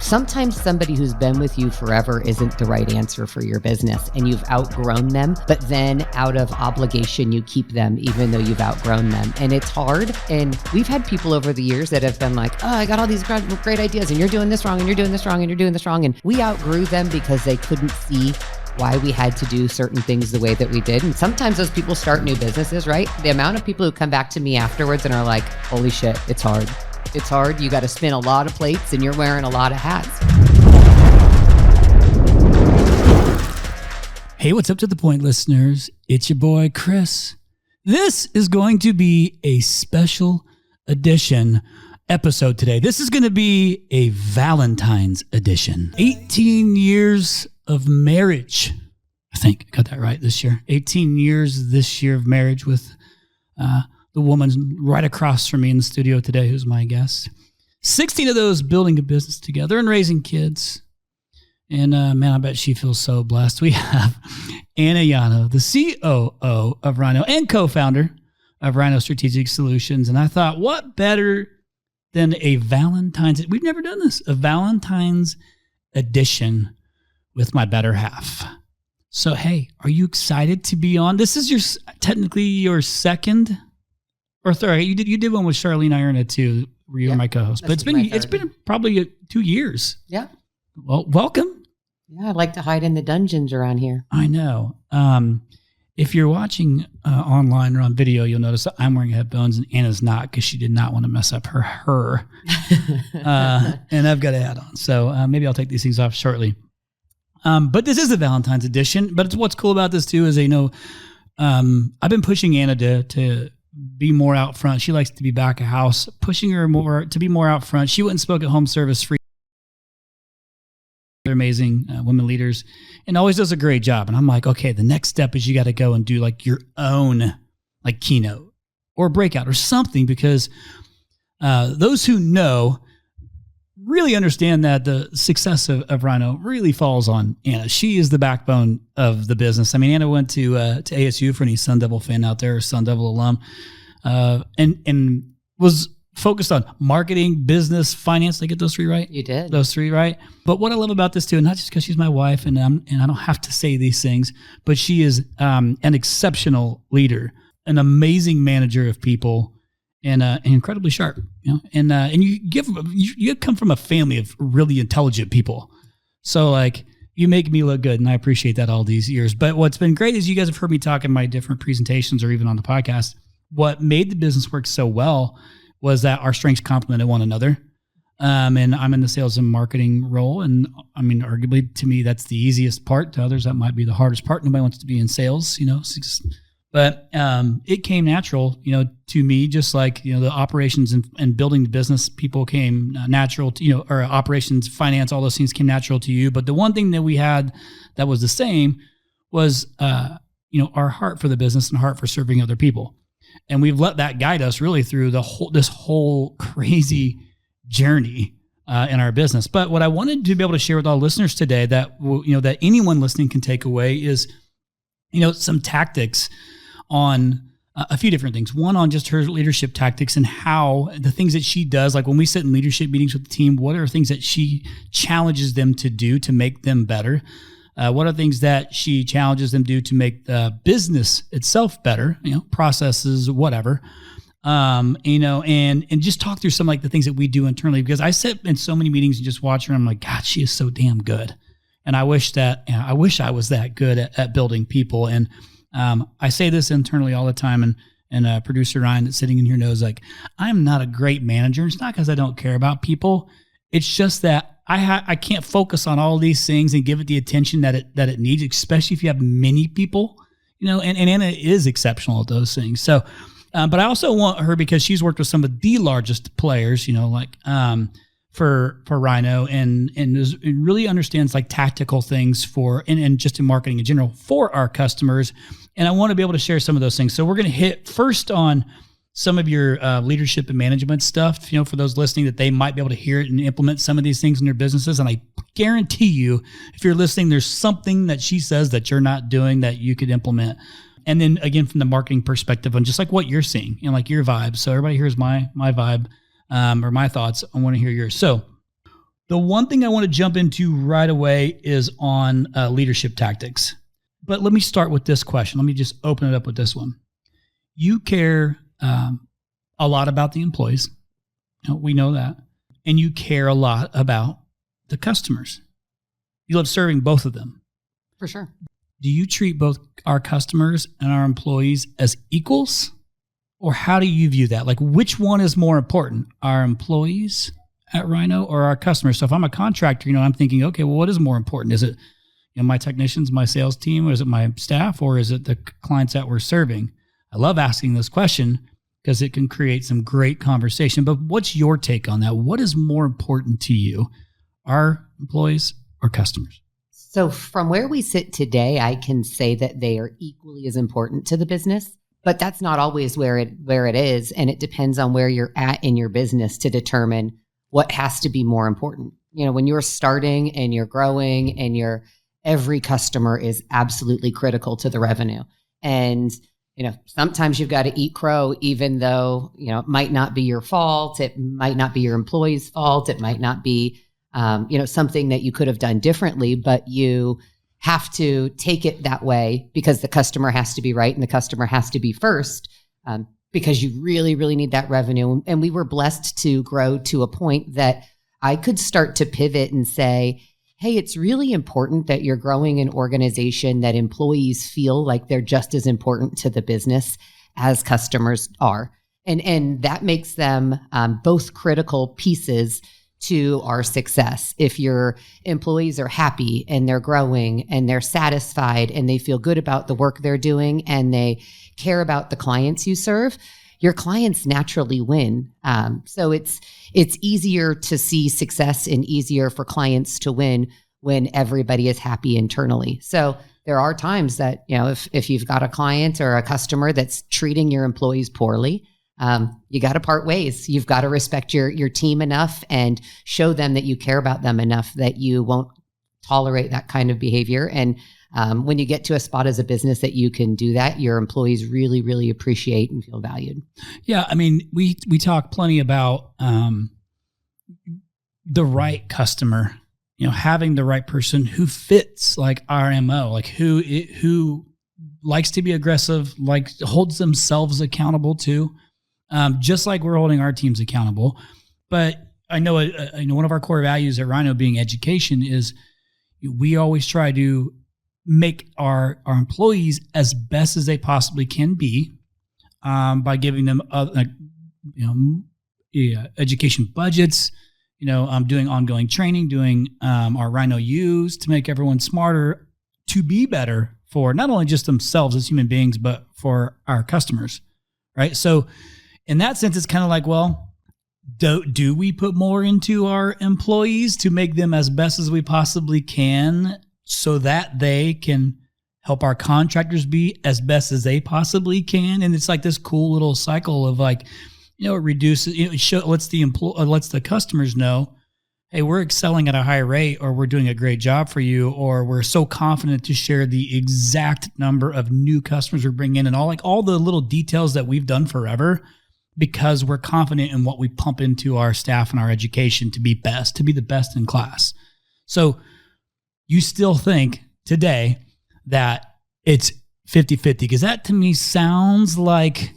Sometimes somebody who's been with you forever isn't the right answer for your business and you've outgrown them, but then out of obligation, you keep them even though you've outgrown them. And it's hard. And we've had people over the years that have been like, oh, I got all these great ideas and you're doing this wrong and you're doing this wrong and you're doing this wrong. And we outgrew them because they couldn't see why we had to do certain things the way that we did. And sometimes those people start new businesses, right? The amount of people who come back to me afterwards and are like, holy shit, it's hard. It's hard. You got to spin a lot of plates and you're wearing a lot of hats. Hey, what's up to the point, listeners? It's your boy, Chris. This is going to be a special edition episode today. This is going to be a Valentine's edition. 18 years of marriage. I think I got that right this year. 18 years this year of marriage with the woman right across from me in the studio today, who's my guest. 16 of those building a business together and raising kids. And man, I bet she feels so blessed. We have Anna Yano, the COO of RYNO and co-founder of RYNO Strategic Solutions. And I thought, what better than a Valentine's? We've never done this, a Valentine's edition with my better half. So, hey, are you excited to be on? This is technically your second or third. You did one with Charlene Irna too, where you were my co-host. But it's been probably 2 years. Yeah. Well, welcome. Yeah, I like to hide in the dungeons around here. I know. If you're watching online or on video, you'll notice that I'm wearing headphones and Anna's not because she did not want to mess up her. And I've got a hat on. So maybe I'll take these things off shortly. But this is the Valentine's edition. But what's cool about this too is, I've been pushing Anna to be more out front. She likes to be back of house, pushing her more to be more out front. She went and spoke at home service free. They're amazing women leaders and always does a great job. And I'm like, okay, the next step is you got to go and do like your own like keynote or breakout or something, because those who know really understand that the success of RYNO really falls on Anna. She is the backbone of the business. I mean, Anna went to ASU for any Sun Devil fan out there, Sun Devil alum, and was focused on marketing, business, finance. Did I get those three right? You did. Those three right. But what I love about this too, and not just because she's my wife and I don't have to say these things, but she is an exceptional leader, an amazing manager of people, and incredibly sharp. And you come from a family of really intelligent people. So like you make me look good, and I appreciate that all these years. But what's been great is you guys have heard me talk in my different presentations or even on the podcast. What made the business work so well was that our strengths complemented one another. And I'm in the sales and marketing role. And I mean, arguably to me, that's the easiest part. To others, that might be the hardest part. Nobody wants to be in sales, but it came natural, to me, just like, the operations and building the business people came natural to, or operations, finance, all those things came natural to you. But the one thing that we had that was the same was, our heart for the business and heart for serving other people. And we've let that guide us really through this whole crazy journey in our business. But what I wanted to be able to share with all listeners today that that anyone listening can take away is some tactics on a few different things. One, on just her leadership tactics and how the things that she does, like when we sit in leadership meetings with the team, what are things that she challenges them to do to make them better? What are things that she challenges them to do to make the business itself better, processes, whatever, and just talk through some like the things that we do internally, because I sit in so many meetings and just watch her and I'm like, God, she is so damn good. And I wish I was that good at building people. And I say this internally all the time, and producer Ryan that's sitting in here knows, like, I'm not a great manager. It's not because I don't care about people. It's just that I can't focus on all these things and give it the attention that it needs, especially if you have many people, and Anna is exceptional at those things. So, but I also want her because she's worked with some of the largest players, for RYNO and really understands like tactical things and just in marketing in general for our customers. And I want to be able to share some of those things. So we're going to hit first on some of your leadership and management stuff, for those listening, that they might be able to hear it and implement some of these things in their businesses. And I guarantee you, if you're listening, there's something that she says that you're not doing that you could implement. And then again, from the marketing perspective, on just like what you're seeing, like your vibe. So everybody hears my vibe or my thoughts. I want to hear yours. So The one thing I want to jump into right away is on leadership tactics. But let me start with this question. Let me just open it up with this one. You care a lot about the employees. We know that. And you care a lot about the customers. You love serving both of them. For sure. Do you treat both our customers and our employees as equals? Or how do you view that? Like, which one is more important? Our employees at RYNO or our customers? So if I'm a contractor, I'm thinking, okay, well, what is more important? Is it my technicians, my sales team, or is it my staff, or is it the clients that we're serving? I love asking this question because it can create some great conversation. But what's your take on that? What is more important to you, our employees or customers? So from where we sit today, I can say that they are equally as important to the business, but that's not always where it is. And it depends on where you're at in your business to determine what has to be more important. When you're starting and you're growing and every customer is absolutely critical to the revenue. And sometimes you've got to eat crow, even though, it might not be your fault. It might not be your employee's fault. It might not be, something that you could have done differently, but you have to take it that way because the customer has to be right and the customer has to be first, because you really, really need that revenue. And we were blessed to grow to a point that I could start to pivot and say, hey, it's really important that you're growing an organization that employees feel like they're just as important to the business as customers are. And that makes them both critical pieces to our success. If your employees are happy and they're growing and they're satisfied and they feel good about the work they're doing and they care about the clients you serve, your clients naturally win. So it's easier to see success and easier for clients to win when everybody is happy internally. So there are times that, if you've got a client or a customer that's treating your employees poorly, you got to part ways. You've got to respect your team enough and show them that you care about them enough that you won't tolerate that kind of behavior. And when you get to a spot as a business that you can do that, your employees really, really appreciate and feel valued. Yeah. I mean, we talk plenty about the right customer, having the right person who fits like our MO, like who likes to be aggressive, like holds themselves accountable too. Just like we're holding our teams accountable. But I know one of our core values at RYNO being education is we always try to make our employees as best as they possibly can be by giving them education budgets, doing ongoing training, doing our RYNO U's to make everyone smarter to be better for not only just themselves as human beings, but for our customers, right? So in that sense, it's kind of like, well, do we put more into our employees to make them as best as we possibly can so that they can help our contractors be as best as they possibly can? And it's like this cool little cycle of like, it reduces, it lets the customers know, hey, we're excelling at a high rate, or we're doing a great job for you, or we're so confident to share the exact number of new customers we're bringing in and all the little details that we've done forever, because we're confident in what we pump into our staff and our education to be the best in class. So you still think today that it's 50-50? Because that to me sounds like,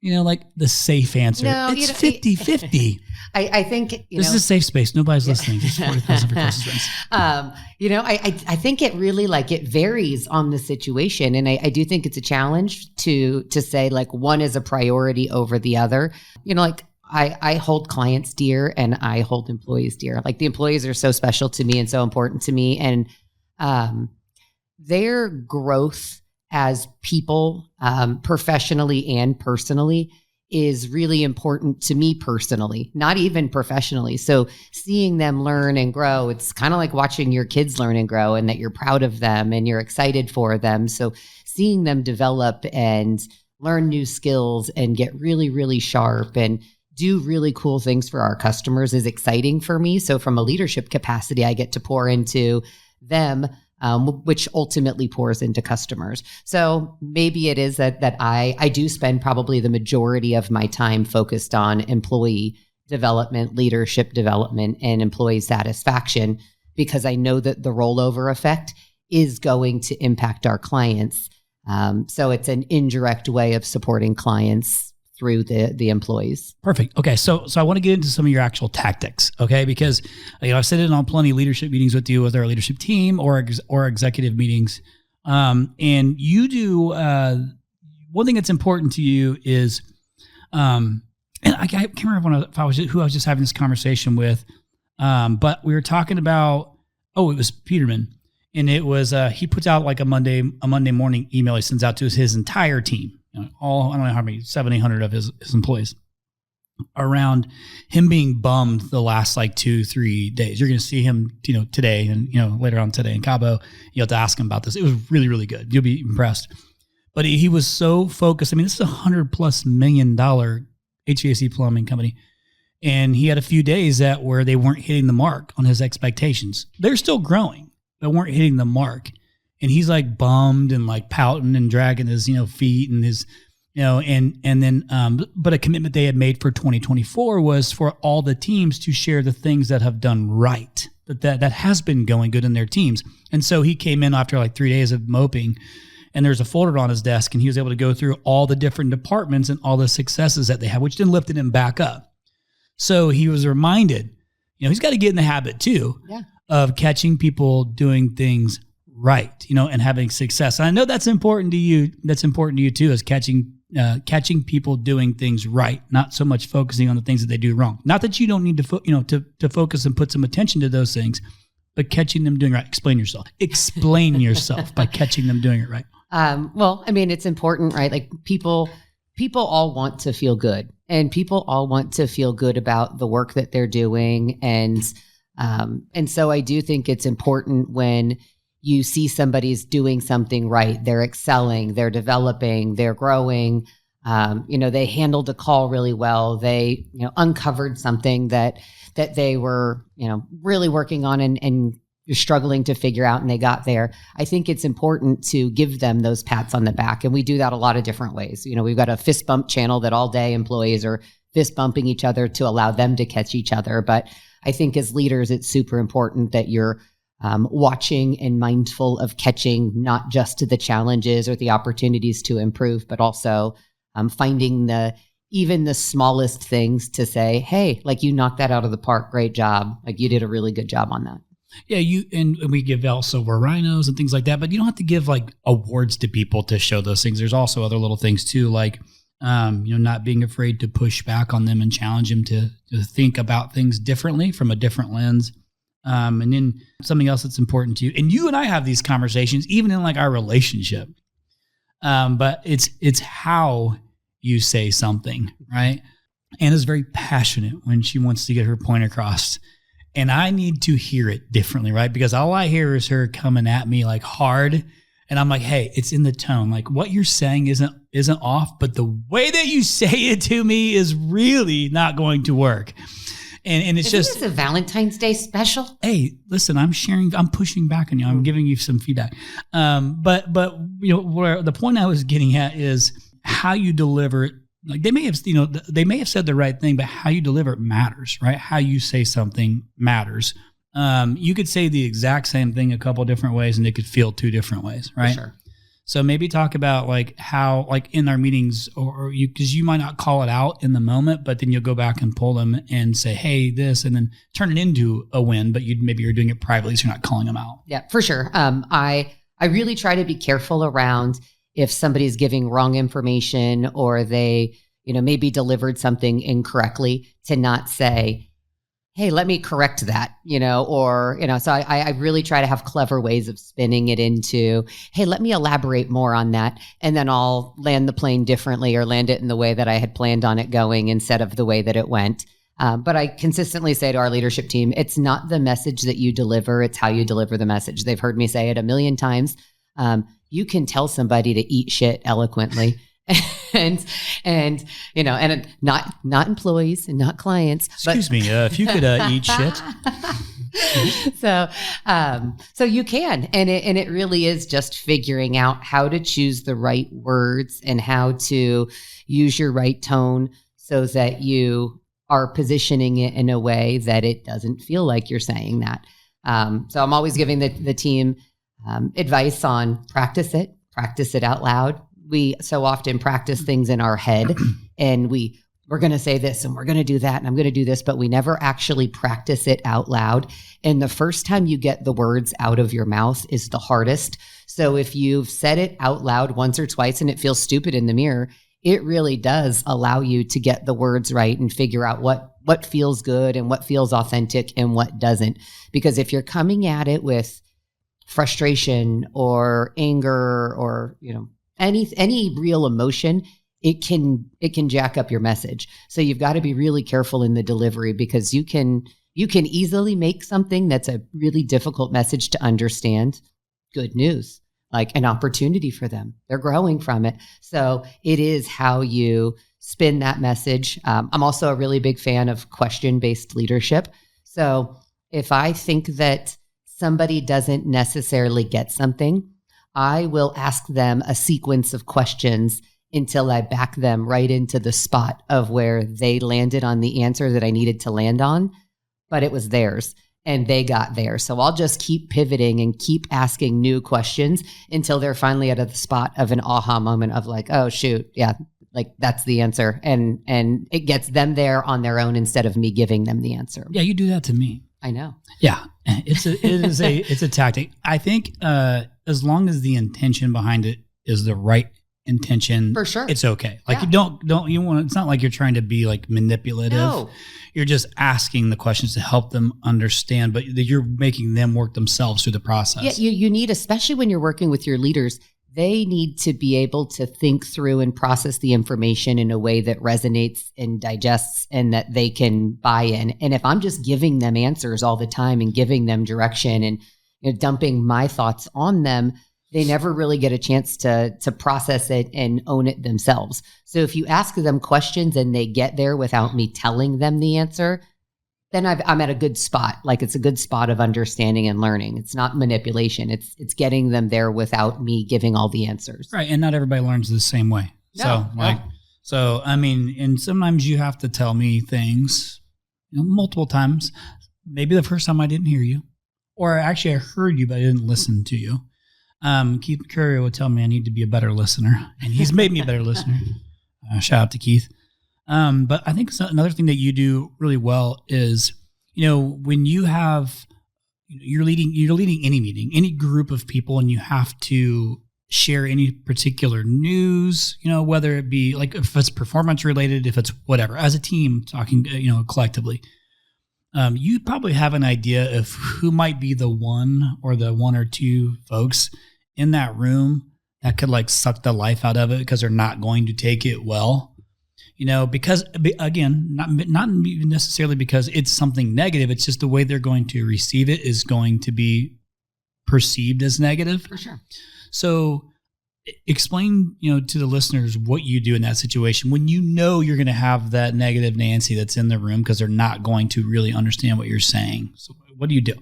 like the safe answer. No, it's 50-50. I think, this is a safe space. Nobody's listening. Just 40,000 for closest friends. I think it really it varies on the situation. And I do think it's a challenge to say one is a priority over the other. I hold clients dear and I hold employees dear. The employees are so special to me and so important to me. And their growth as people, professionally and personally, is really important to me personally, not even professionally. So seeing them learn and grow, it's kind of like watching your kids learn and grow, and that you're proud of them and you're excited for them. So seeing them develop and learn new skills and get really, really sharp and do really cool things for our customers is exciting for me. So from a leadership capacity, I get to pour into them, which ultimately pours into customers. So maybe it is that I do spend probably the majority of my time focused on employee development, leadership development, and employee satisfaction, because I know that the rollover effect is going to impact our clients. So it's an indirect way of supporting clients through the employees. Perfect. Okay. So I want to get into some of your actual tactics. Okay. Because, I've sat in on plenty of leadership meetings with you, with our leadership team or executive meetings. And you do, one thing that's important to you is, and I can't remember who I was just having this conversation with. But we were talking about, it was Peterman. And it was, he puts out like a Monday morning email he sends out to his entire team. I don't know how many, 700-800 of his employees, around him being bummed the last like 2-3 days. You're going to see him, today and, later on today in Cabo, you have to ask him about this. It was really, really good. You'll be impressed. But he was so focused. I mean, this is $100+ million HVAC plumbing company. And he had a few days where they weren't hitting the mark on his expectations. They're still growing, but weren't hitting the mark. And he's like bummed and like pouting and dragging his, feet and his, and then, but a commitment they had made for 2024 was for all the teams to share the things that have done right, that has been going good in their teams. And so he came in after like 3 days of moping, and there's a folder on his desk, and he was able to go through all the different departments and all the successes that they have, which then lifted him back up. So he was reminded, he's got to get in the habit too of catching people doing things right, and having success. And I know that's important to you. That's important to you too, is catching people doing things right, not so much focusing on the things that they do wrong. Not that you don't need to to focus and put some attention to those things, but catching them doing right. Explain yourself. Explain yourself by catching them doing it right. Well, I mean, it's important, right? Like people all want to feel good, and people all want to feel good about the work that they're doing. And so I do think it's important when you see somebody's doing something right, they're excelling, they're developing, they're growing, they handled a call really well. They, uncovered something that they were, really working on and you're struggling to figure out, and they got there. I think it's important to give them those pats on the back. And we do that a lot of different ways. We've got a fist bump channel that all day employees are fist bumping each other to allow them to catch each other. But I think as leaders, it's super important that you're watching and mindful of catching not just the challenges or the opportunities to improve, but also finding even the smallest things to say, hey, like you knocked that out of the park. Great job. Like you did a really good job on that. Yeah, and we give also we're RYNOs and things like that, but you don't have to give like awards to people to show those things. There's also other little things too, like not being afraid to push back on them and challenge them to think about things differently from a different lens. And then something else that's important to you, and you and I have these conversations even in like our relationship. But it's how you say something, right? Anna's very passionate when she wants to get her point across. And I need to hear it differently, right? Because all I hear is her coming at me like hard. And I'm like, hey, it's in the tone. Like what you're saying isn't off, but the way that you say it to me is really not going to work. And it's Isn't this a Valentine's Day special? Hey, listen, I'm pushing back on you. I'm giving you some feedback. But where the point I was getting at is how you deliver it. Like they may have said the right thing, but how you deliver it matters, right? How you say something matters. You could say the exact same thing a couple different ways and it could feel two different ways, right? For sure. So maybe talk about like how, like in our meetings or because you might not call it out in the moment, but then you'll go back and pull them and say, hey, this, and then turn it into a win, but maybe you're doing it privately. So you're not calling them out. Yeah, for sure. I really try to be careful around if somebody's giving wrong information or they, maybe delivered something incorrectly, to not say, hey, let me correct that, so I really try to have clever ways of spinning it into, hey, let me elaborate more on that. And then I'll land the plane differently or land it in the way that I had planned on it going instead of the way that it went. But I consistently say to our leadership team, it's not the message that you deliver, it's how you deliver the message. They've heard me say it a million times. You can tell somebody to eat shit eloquently. and not employees and not clients. Excuse me, if you could eat shit. So you can, and it really is just figuring out how to choose the right words and how to use your right tone so that you are positioning it in a way that it doesn't feel like you're saying that. So I'm always giving the team advice on practice it out loud. We so often practice things in our head and we're going to say this and we're going to do that and I'm going to do this, but we never actually practice it out loud. And the first time you get the words out of your mouth is the hardest. So if you've said it out loud once or twice and it feels stupid in the mirror, it really does allow you to get the words right and figure out what feels good and what feels authentic and what doesn't. Because if you're coming at it with frustration or anger or, any real emotion, it can jack up your message. So you've got to be really careful in the delivery because you can easily make something that's a really difficult message to understand good news, like an opportunity for them. They're growing from it. So it is how you spin that message. I'm also a really big fan of question-based leadership. So if I think that somebody doesn't necessarily get something, I will ask them a sequence of questions until I back them right into the spot of where they landed on the answer that I needed to land on, but it was theirs and they got there. So I'll just keep pivoting and keep asking new questions until they're finally at the spot of an aha moment of like, oh shoot, yeah, like that's the answer. And it gets them there on their own instead of me giving them the answer. Yeah, you do that to me. I know. Yeah, it's a tactic. I think as long as the intention behind it is the right intention, for sure, it's okay. Like you want. It's not like you're trying to be like manipulative. No. You're just asking the questions to help them understand, but you're making them work themselves through the process. Yeah, you need, especially when you're working with your leaders, they need to be able to think through and process the information in a way that resonates and digests and that they can buy in. And if I'm just giving them answers all the time and giving them direction and dumping my thoughts on them, they never really get a chance to process it and own it themselves. So if you ask them questions and they get there without me telling them the answer, then I'm at a good spot. Like it's a good spot of understanding and learning. It's not manipulation. It's getting them there without me giving all the answers. Right. And not everybody learns the same way. So I mean, and sometimes you have to tell me things, multiple times. Maybe the first time I didn't hear you, or actually I heard you, but I didn't listen to you. Keith Curry would tell me I need to be a better listener, and he's made me a better listener. Shout out to Keith. But I think another thing that you do really well is, when you have, you're leading any meeting, any group of people, and you have to share any particular news, whether it be like if it's performance related, if it's whatever, as a team talking, collectively. You probably have an idea of who might be the one or two folks in that room that could like suck the life out of it because they're not going to take it well. Because again, not necessarily because it's something negative. It's just the way they're going to receive it is going to be perceived as negative. For sure. So explain, to the listeners what you do in that situation when you're going to have that negative Nancy that's in the room because they're not going to really understand what you're saying. So what do you do?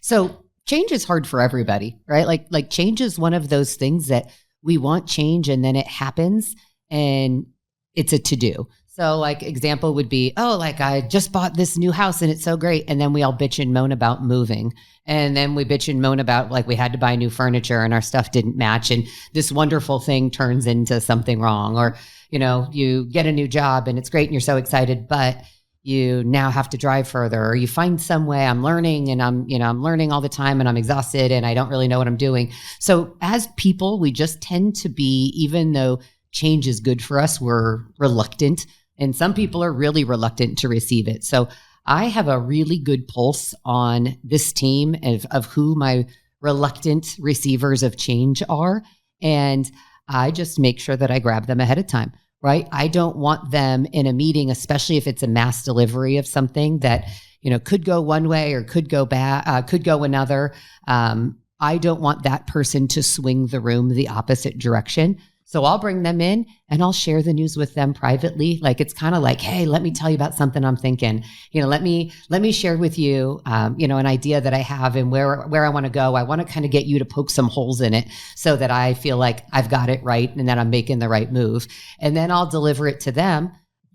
So change is hard for everybody, right? Like change is one of those things that we want change and then it happens and it's a to-do. So like example would be, I just bought this new house and it's so great. And then we all bitch and moan about moving. And then we bitch and moan about like we had to buy new furniture and our stuff didn't match. And this wonderful thing turns into something wrong. Or, you get a new job and it's great and you're so excited, but you now have to drive further, or you find some way. I'm learning and I'm learning all the time and I'm exhausted and I don't really know what I'm doing. So as people, we just tend to be, even though change is good for us, we're reluctant. And some people are really reluctant to receive it. So I have a really good pulse on this team of who my reluctant receivers of change are. And I just make sure that I grab them ahead of time, right? I don't want them in a meeting, especially if it's a mass delivery of something that, could go one way or could go could go another. I don't want that person to swing the room the opposite direction. So I'll bring them in and I'll share the news with them privately. Like it's kind of like, hey, let me tell you about something I'm thinking. Let me share with you, an idea that I have and where I want to go. I want to kind of get you to poke some holes in it so that I feel like I've got it right and that I'm making the right move. And then I'll deliver it to them.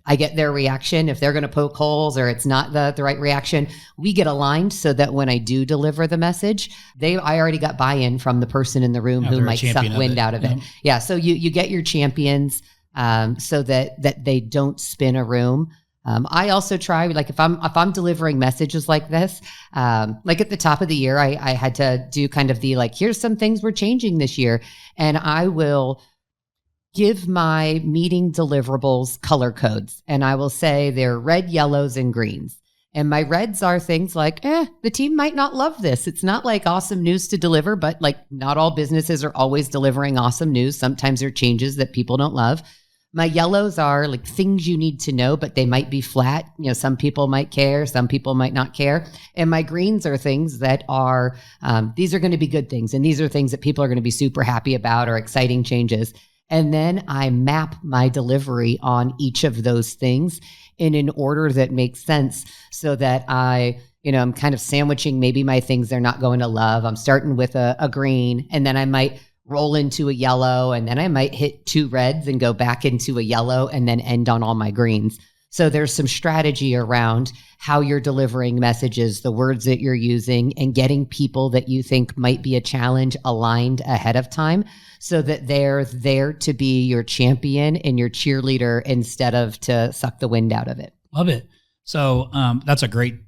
I get their reaction. If they're going to poke holes or it's not the right reaction, we get aligned so that when I do deliver the message, I already got buy-in from the person in the room who might suck wind out of it. Yeah. So you get your champions so that they don't spin a room. I also try, like if I'm delivering messages like this, like at the top of the year, I had to do kind of the like, here's some things we're changing this year. And I will give my meeting deliverables color codes. And I will say they're red, yellows, and greens. And my reds are things like, the team might not love this. It's not like awesome news to deliver, but like not all businesses are always delivering awesome news. Sometimes there are changes that people don't love. My yellows are like things you need to know, but they might be flat. Some people might care, some people might not care. And my greens are things that are, these are going to be good things. And these are things that people are going to be super happy about or exciting changes. And then I map my delivery on each of those things in an order that makes sense so that I'm kind of sandwiching maybe my things they're not going to love. I'm starting with a green, and then I might roll into a yellow, and then I might hit 2 reds and go back into a yellow and then end on all my greens. So there's some strategy around how you're delivering messages, the words that you're using, and getting people that you think might be a challenge aligned ahead of time so that they're there to be your champion and your cheerleader instead of to suck the wind out of it. Love it. So that's a great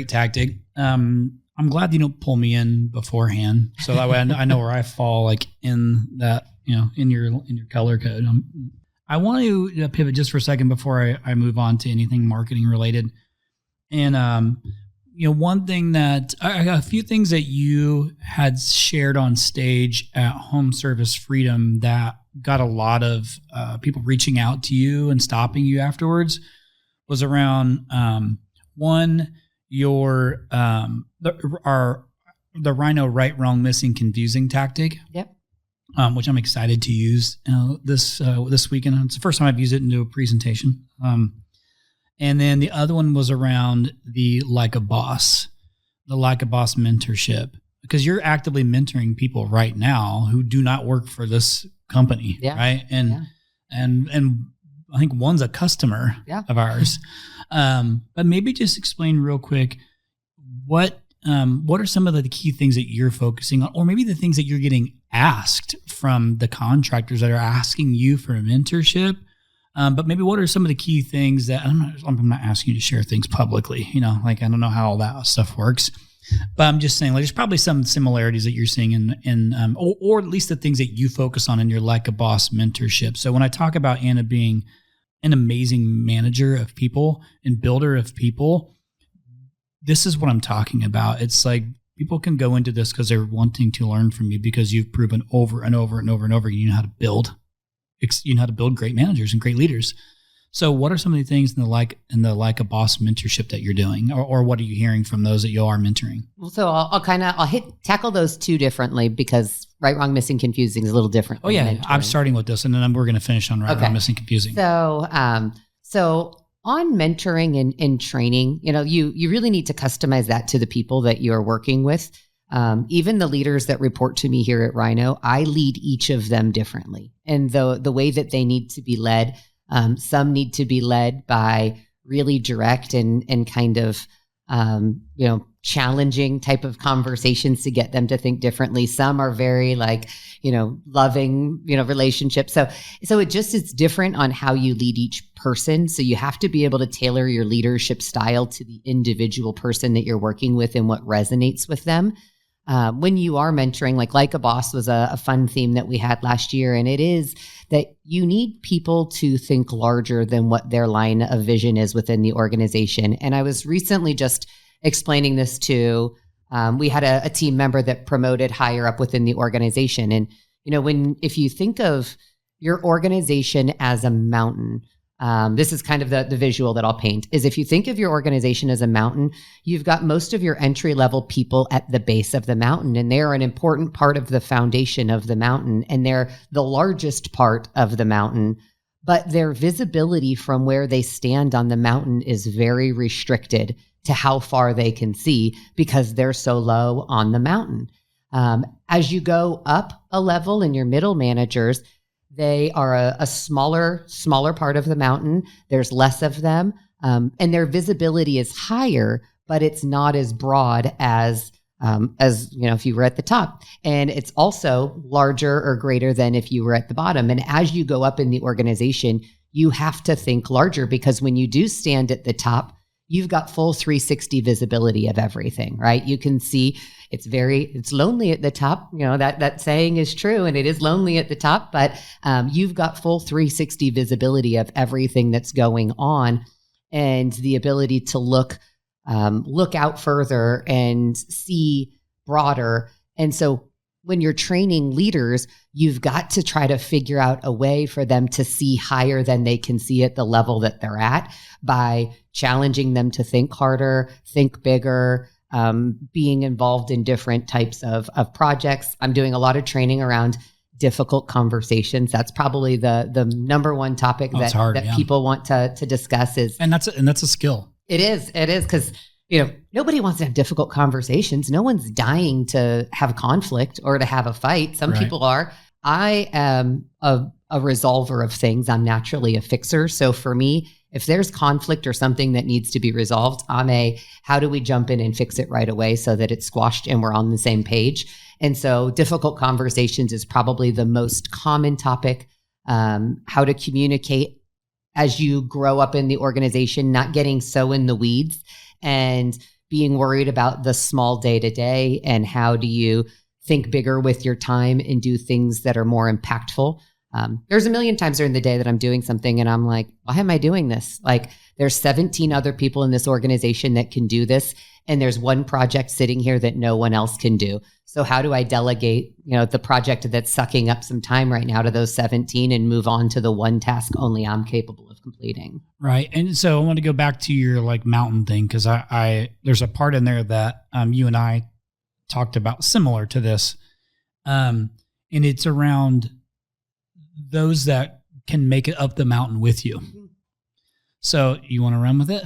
tactic. I'm glad you don't pull me in beforehand, so that way I know where I fall, like in that, in your color code. I want to pivot just for a second before I move on to anything marketing related. And one thing that a few things that you had shared on stage at Home Service Freedom that got a lot of people reaching out to you and stopping you afterwards was around one. Your the RYNO right, wrong, missing, confusing tactic. Yep. Which I'm excited to use this weekend. It's the first time I've used it into a presentation. And then the other one was around the Like a Boss mentorship, because you're actively mentoring people right now who do not work for this company, right? And I think one's a customer of ours. But maybe just explain real quick what are some of the key things that you're focusing on, or maybe the things that you're getting asked from the contractors that are asking you for a mentorship. But maybe what are some of the key things that I'm not asking you to share things publicly, like I don't know how all that stuff works, but I'm just saying like there's probably some similarities that you're seeing in or at least the things that you focus on in your Like a Boss mentorship. So when I talk about Anna being an amazing manager of people and builder of people, this is what I'm talking about. It's like people can go into this because they're wanting to learn from you because you've proven over and over and over and over you know how to build great managers and great leaders. So what are some of the things in the Like a Boss mentorship that you're doing, or what are you hearing from those that you are mentoring? Well, so I'll tackle those two differently because right, wrong, missing, confusing is a little different. Oh yeah, I'm starting with this, and then we're going to finish on right, wrong, missing, confusing. So on mentoring and training, you really need to customize that to the people that you're working with. Even the leaders that report to me here at RYNO, I lead each of them differently, and the way that they need to be led. Some need to be led by really direct and kind of, challenging type of conversations to get them to think differently. Some are very loving, relationships. So it's different on how you lead each person. So you have to be able to tailor your leadership style to the individual person that you're working with and what resonates with them. When you are mentoring, like a Boss was a fun theme that we had last year. And it is that you need people to think larger than what their line of vision is within the organization. And I was recently just explaining this to, we had a team member that promoted higher up within the organization. And, if you think of your organization as a mountain, this is kind of the visual that I'll paint, is if you think of your organization as a mountain, you've got most of your entry-level people at the base of the mountain, and they're an important part of the foundation of the mountain, and they're the largest part of the mountain, but their visibility from where they stand on the mountain is very restricted to how far they can see because they're so low on the mountain. As you go up a level in your middle managers, They are a smaller part of the mountain. There's less of them, and their visibility is higher, but it's not as broad as if you were at the top. And it's also larger or greater than if you were at the bottom. And as you go up in the organization, you have to think larger, because when you do stand at the top, you've got full 360 visibility of everything, right? You can see it's lonely at the top. That saying is true, and it is lonely at the top, but you've got full 360 visibility of everything that's going on, and the ability to look out further and see broader. And so when you're training leaders, you've got to try to figure out a way for them to see higher than they can see at the level that they're at, by challenging them to think harder, think bigger, being involved in different types of projects. I'm doing a lot of training around difficult conversations. That's probably the number one topic that people want to discuss and that's a skill. It is because nobody wants to have difficult conversations. No one's dying to have conflict or to have a fight. Some people are. I am a resolver of things. I'm naturally a fixer. So for me, if there's conflict or something that needs to be resolved, how do we jump in and fix it right away so that it's squashed and we're on the same page? And so difficult conversations is probably the most common topic. How to communicate as you grow up in the organization, not getting so in the weeds and being worried about the small day-to-day, and how do you think bigger with your time and do things that are more impactful. There's a million times during the day that I'm doing something and I'm like, why am I doing this? Like, there's 17 other people in this organization that can do this, and there's one project sitting here that no one else can do. So how do I delegate, the project that's sucking up some time right now to those 17 and move on to the one task only I'm capable of completing? Right. And so I want to go back to your mountain thing, because I there's a part in there that you and I talked about similar to this. And it's around those that can make it up the mountain with you. So you want to run with it?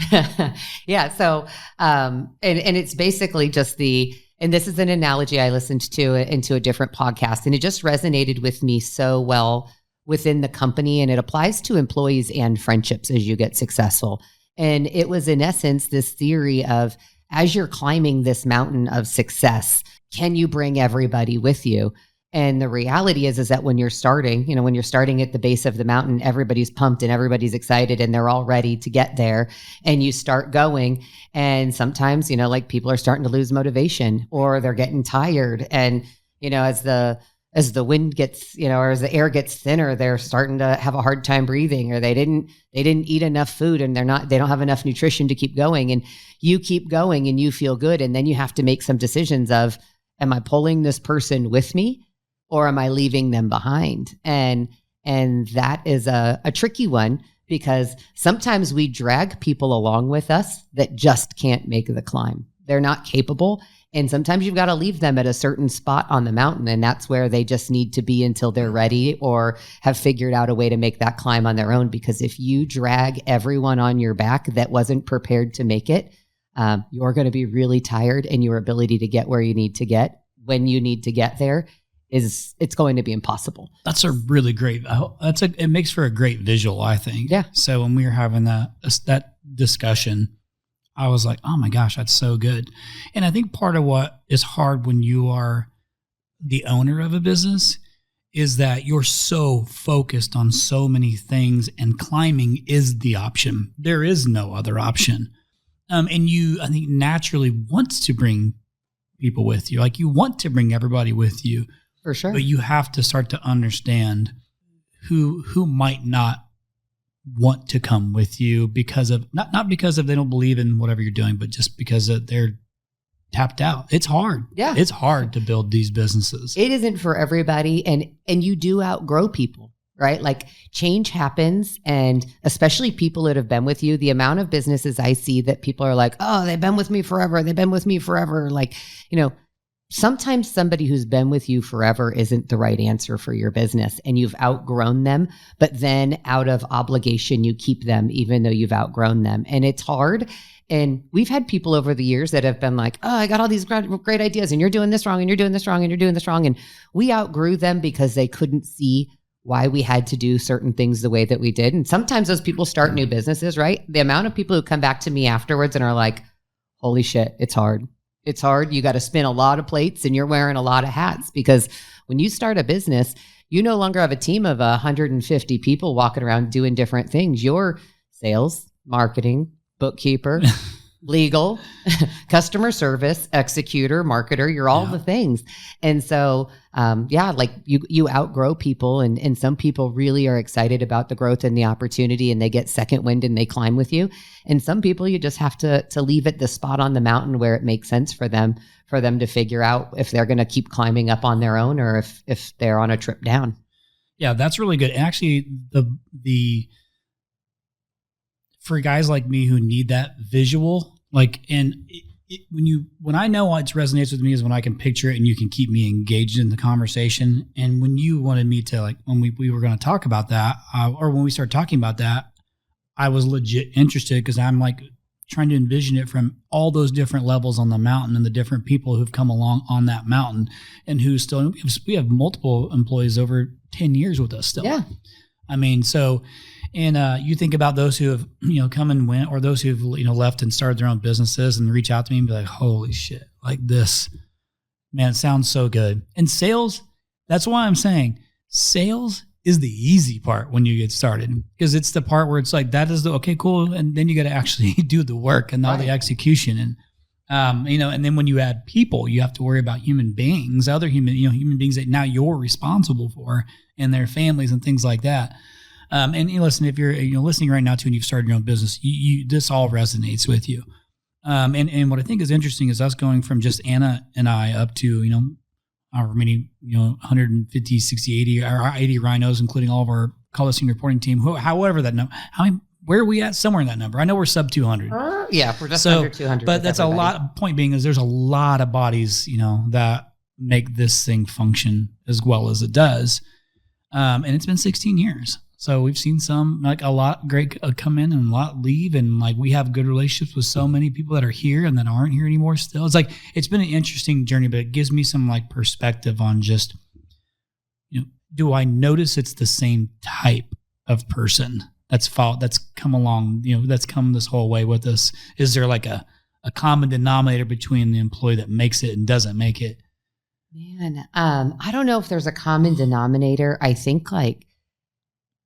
Yeah. So, and it's basically just and this is an analogy I listened to into a different podcast, and it just resonated with me so well within the company, and it applies to employees and friendships as you get successful. And it was, in essence, this theory of, as you're climbing this mountain of success, can you bring everybody with you? And the reality is that when you're starting at the base of the mountain, everybody's pumped and everybody's excited and they're all ready to get there. And you start going, and sometimes, people are starting to lose motivation, or they're getting tired. And, as the wind gets, or as the air gets thinner, they're starting to have a hard time breathing, or they didn't eat enough food and they don't have enough nutrition to keep going. And you keep going and you feel good. And then you have to make some decisions of, am I pulling this person with me, or am I leaving them behind? And that is a tricky one, because sometimes we drag people along with us that just can't make the climb. They're not capable. And sometimes you've got to leave them at a certain spot on the mountain, and that's where they just need to be until they're ready or have figured out a way to make that climb on their own. Because if you drag everyone on your back that wasn't prepared to make it, you're going to be really tired, and your ability to get where you need to get when you need to get there it's going to be impossible. That's a really great, it makes for a great visual, I think. Yeah. So when we were having that discussion, I was like, oh my gosh, that's so good. And I think part of what is hard when you are the owner of a business is that you're so focused on so many things, and climbing is the option. There is no other option. And you, I think, naturally wants to bring people with you. Like, you want to bring everybody with you. For sure. But you have to start to understand who might not want to come with you because of not because of they don't believe in whatever you're doing, but just because they're tapped out. It's hard. Yeah. It's hard to build these businesses. It isn't for everybody, and you do outgrow people, right? Like, change happens, and especially people that have been with you. The amount of businesses I see that people are like, oh, they've been with me forever. They've been with me forever. Like, sometimes somebody who's been with you forever isn't the right answer for your business, and you've outgrown them, but then out of obligation, you keep them even though you've outgrown them. And it's hard. And we've had people over the years that have been like, oh, I got all these great ideas, and you're doing this wrong, and you're doing this wrong, and you're doing this wrong. And we outgrew them because they couldn't see why we had to do certain things the way that we did. And sometimes those people start new businesses, right? The amount of people who come back to me afterwards and are like, holy shit, it's hard. It's hard. You got to spin a lot of plates and you're wearing a lot of hats, because when you start a business, you no longer have a team of 150 people walking around doing different things. You're sales, marketing, bookkeeper, legal, customer service, executor, marketer, you're all the things. And so, like you outgrow people, and some people really are excited about the growth and the opportunity, and they get second wind and they climb with you. And some people you just have to leave at the spot on the mountain where it makes sense for them to figure out if they're going to keep climbing up on their own or if they're on a trip down. Yeah, that's really good. Actually, the for guys like me who need that visual, like, and when I know what resonates with me is when I can picture it and you can keep me engaged in the conversation. And when you wanted me to, like, when we were going to talk about that, or when we started talking about that, I was legit interested, because I'm like trying to envision it from all those different levels on the mountain and the different people who've come along on that mountain, and who still, we have multiple employees over 10 years with us still. Yeah. I mean, so, and you think about those who have, come and went, or those who've, left and started their own businesses and reach out to me and be like, holy shit, like this, man, it sounds so good. And sales, that's why I'm saying sales is the easy part when you get started, because it's the part where it's like, that is okay, cool. And then you got to actually do the work and all the execution. And, and then when you add people, you have to worry about human beings, other human beings that now you're responsible for, and their families and things like that. And listen, if you're listening right now too, and you've started your own business, this all resonates with you. And what I think is interesting is us going from just Anna and I up to, however many, 150, 60, 80, or 80 RYNOs, including all of our call listing reporting team, however that number, where are we at? Somewhere in that number. I know we're sub 200. Yeah, we're just under 200. But that's everybody. A lot. Point being is there's a lot of bodies, that make this thing function as well as it does. And it's been 16 years. So we've seen some, like, a lot great come in and a lot leave. And like, we have good relationships with so many people that are here and that aren't here anymore still. It's like, it's been an interesting journey, but it gives me some like perspective on just, do I notice it's the same type of person that's come along, that's come this whole way with us? Is there like a common denominator between the employee that makes it and doesn't make it? Man, I don't know if there's a common denominator. I think like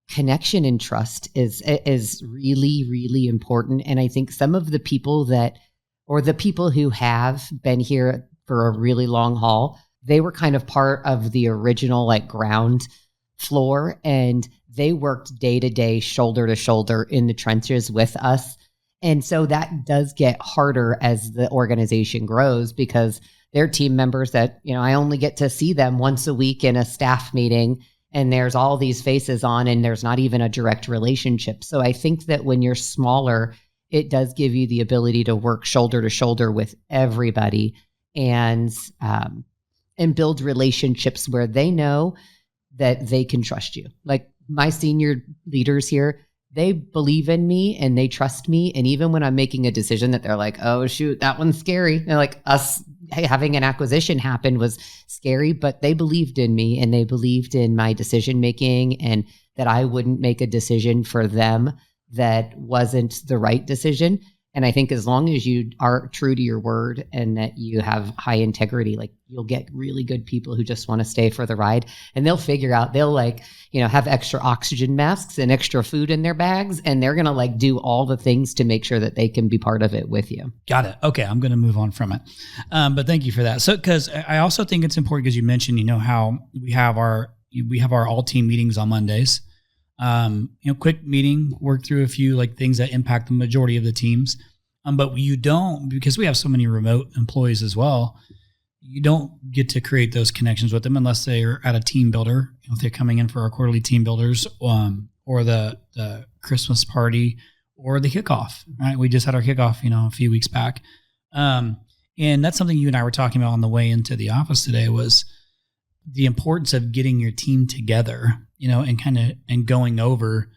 connection and trust is really, really important. And I think some of the people the people who have been here for a really long haul, they were kind of part of the original like ground floor, and they worked day to day, shoulder to shoulder in the trenches with us. And so that does get harder as the organization grows, because they're team members that, I only get to see them once a week in a staff meeting, and there's all these faces on, and there's not even a direct relationship. So I think that when you're smaller, it does give you the ability to work shoulder to shoulder with everybody, and build relationships where they know that they can trust you. Like my senior leaders here, they believe in me and they trust me. And even when I'm making a decision that they're like, oh shoot, that one's scary. They're like, us having an acquisition happen was scary, but they believed in me and they believed in my decision making, and that I wouldn't make a decision for them that wasn't the right decision. And I think as long as you are true to your word and that you have high integrity, like you'll get really good people who just want to stay for the ride, and they'll figure out, they'll like, have extra oxygen masks and extra food in their bags. And they're going to like do all the things to make sure that they can be part of it with you. Got it. Okay. I'm going to move on from it. But thank you for that. So, cause I also think it's important, because you mentioned, how we have our all team meetings on Mondays. Quick meeting, work through a few like things that impact the majority of the teams. But you don't, because we have so many remote employees as well, you don't get to create those connections with them unless they're at a team builder. If they're coming in for our quarterly team builders, or the Christmas party, or the kickoff, right? We just had our kickoff, a few weeks back. And that's something you and I were talking about on the way into the office today, was the importance of getting your team together, and going over,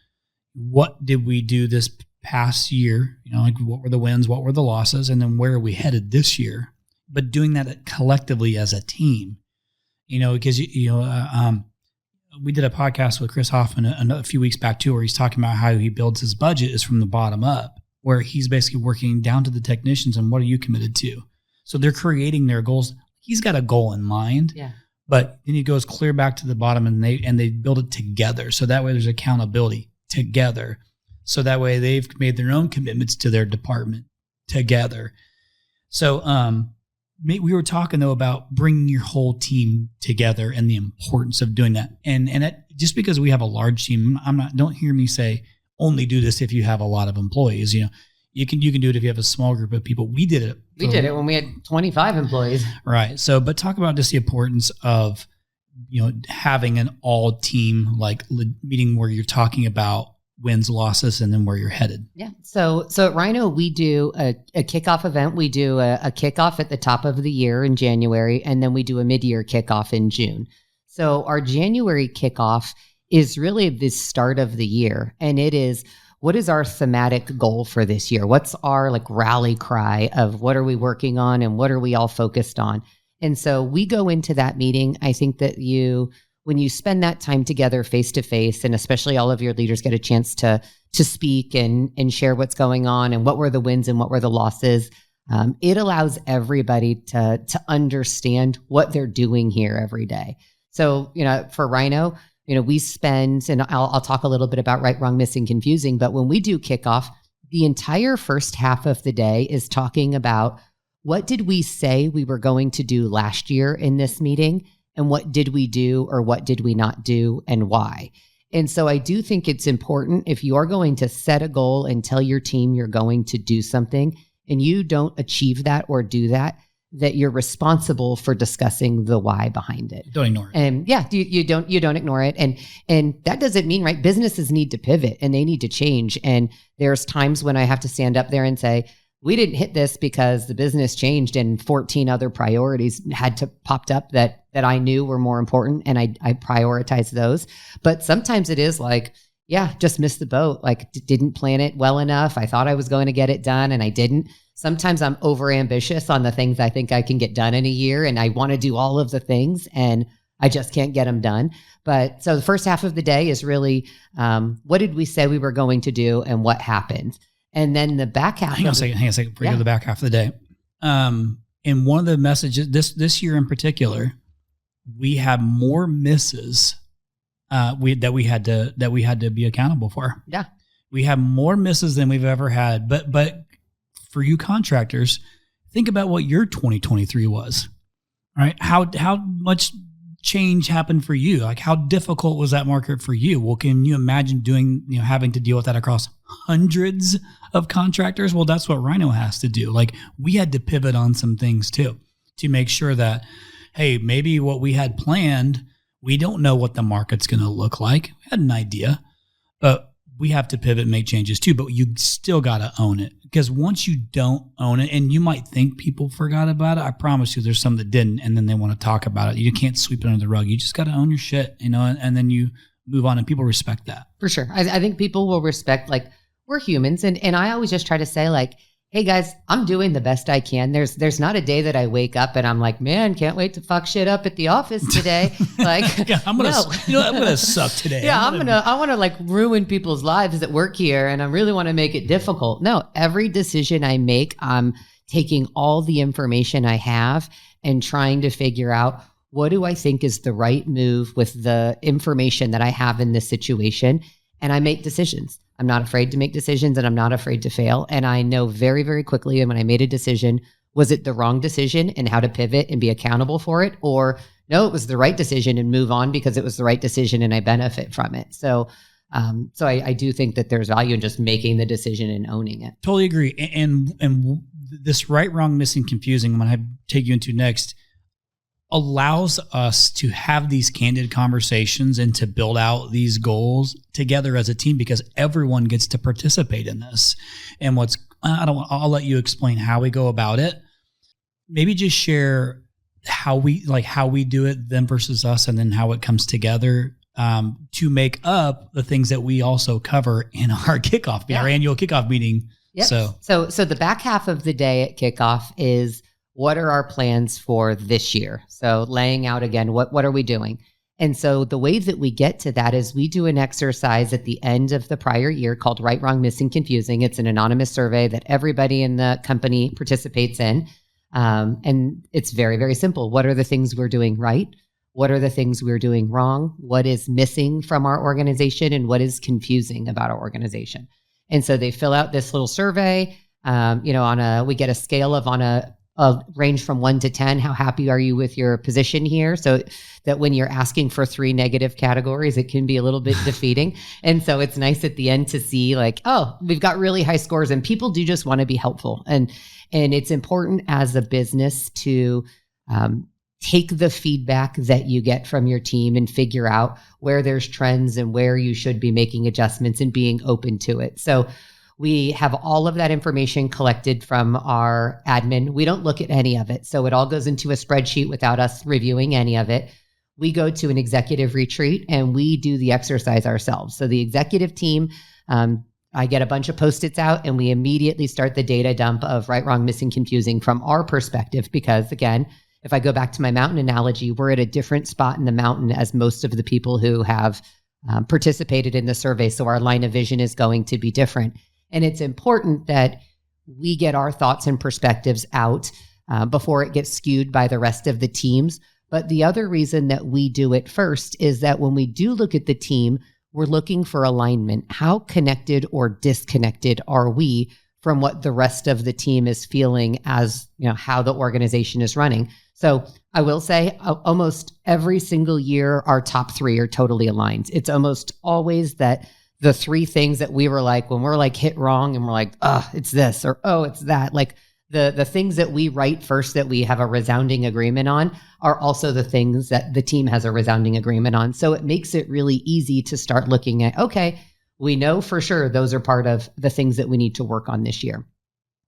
what did we do this past year, like what were the wins, what were the losses, and then where are we headed this year? But doing that collectively as a team, because we did a podcast with Chris Hoffman a few weeks back too, where he's talking about how he builds his budget is from the bottom up, where he's basically working down to the technicians and what are you committed to? So they're creating their goals. He's got a goal in mind, but then he goes clear back to the bottom and they build it together. So that way there's accountability together. So that way they've made their own commitments to their department together. So we were talking though about bringing your whole team together and the importance of doing that. And just because we have a large team, don't hear me say only do this if you have a lot of employees. You can do it if you have a small group of people. We did it. We did it when we had 25 employees. Right. So, but talk about just the importance of, having an all team meeting where you're talking about wins, losses, and then where you're headed. Yeah. So at RYNO, we do a kickoff event. We do a kickoff at the top of the year in January, and then we do a mid-year kickoff in June. So our January kickoff is really the start of the year. And it is, what is our thematic goal for this year? What's our rally cry of what are we working on and what are we all focused on? And so we go into that meeting. I think that when you spend that time together face to face, and especially all of your leaders get a chance to speak and share what's going on and what were the wins and what were the losses, it allows everybody to understand what they're doing here every day. So, for RYNO, we spend, and I'll talk a little bit about right, wrong, missing, confusing, but when we do kickoff, the entire first half of the day is talking about what did we say we were going to do last year in this meeting, and what did we do or what did we not do and why. And so I do think it's important if you are going to set a goal and tell your team you're going to do something and you don't achieve that or do that, that you're responsible for discussing the why behind it. Don't ignore it. And you don't ignore it. And that doesn't mean, right, businesses need to pivot and they need to change. And there's times when I have to stand up there and say, we didn't hit this because the business changed and 14 other priorities popped up that I knew were more important, and I prioritized those. But sometimes it is just missed the boat, didn't plan it well enough. I thought I was going to get it done and I didn't. Sometimes I'm over ambitious on the things I think I can get done in a year, and I want to do all of the things and I just can't get them done. But so the first half of the day is really, what did we say we were going to do and what happened? And then the back half. Hang on a second before you go to the back half of the day. And one of the messages this year in particular, we had more misses that we had to be accountable for. Yeah, we have more misses than we've ever had. But for you contractors, think about what your 2023 was. Right? How much change happened for you? How difficult was that market for you? Well, can you imagine having to deal with that across hundreds of contractors? Well, that's what RYNO has to do. We had to pivot on some things too, to make sure that, hey, maybe what we had planned, we don't know what the market's going to look like. We had an idea, but we have to pivot and make changes too, but you still got to own it, because once you don't own it, and you might think people forgot about it, I promise you there's some that didn't, and then they want to talk about it. You can't sweep it under the rug. You just got to own your shit, and then you move on, and people respect that. For sure. I think people will respect, we're humans. And I always just try to say hey guys, I'm doing the best I can. There's not a day that I wake up and I'm like, man, can't wait to fuck shit up at the office today. Yeah, I'm gonna suck today. Yeah, I want to ruin people's lives that work here, and I really want to make it difficult. No, every decision I make, I'm taking all the information I have and trying to figure out what do I think is the right move with the information that I have in this situation, and I make decisions. I'm not afraid to make decisions, and I'm not afraid to fail. And I know very, very quickly when I made a decision, was it the wrong decision and how to pivot and be accountable for it? Or no, it was the right decision and move on because it was the right decision and I benefit from it. So I do think that there's value in just making the decision and owning it. Totally agree. And this right, wrong, missing, confusing, I'm going to take you into next, allows us to have these candid conversations and to build out these goals together as a team, because everyone gets to participate in this. And I'll let you explain how we go about it. Maybe just share how we do it, them versus us, and then how it comes together to make up the things that we also cover in our kickoff, our annual kickoff meeting. Yep. So the back half of the day at kickoff is, what are our plans for this year? So laying out again, what are we doing? And so the way that we get to that is we do an exercise at the end of the prior year called Right, Wrong, Missing, Confusing. It's an anonymous survey that everybody in the company participates in. And it's very, very simple. What are the things we're doing right? What are the things we're doing wrong? What is missing from our organization? And what is confusing about our organization? And so they fill out this little survey. We get a scale of on a range from 1 to 10. How happy are you with your position here? So that when you're asking for 3 negative categories, it can be a little bit defeating. And so it's nice at the end to see like, oh, we've got really high scores, and people do just want to be helpful. And it's important as a business to take the feedback that you get from your team and figure out where there's trends and where you should be making adjustments and being open to it. So we have all of that information collected from our admin. We don't look at any of it. So it all goes into a spreadsheet without us reviewing any of it. We go to an executive retreat and we do the exercise ourselves. So the executive team, I get a bunch of Post-its out and we immediately start the data dump of right, wrong, missing, confusing from our perspective. Because again, if I go back to my mountain analogy, we're at a different spot in the mountain as most of the people who have participated in the survey. So our line of vision is going to be different. And it's important that we get our thoughts and perspectives out before it gets skewed by the rest of the teams. But the other reason that we do it first is that when we do look at the team, we're looking for alignment. How connected or disconnected are we from what the rest of the team is feeling as, how the organization is running? So I will say almost every single year, our top 3 are totally aligned. It's almost always that the 3 things that we were like, when we're like hit wrong and we're like, oh, it's this or, oh, it's that. Like the things that we write first that we have a resounding agreement on are also the things that the team has a resounding agreement on. So it makes it really easy to start looking at, okay, we know for sure those are part of the things that we need to work on this year.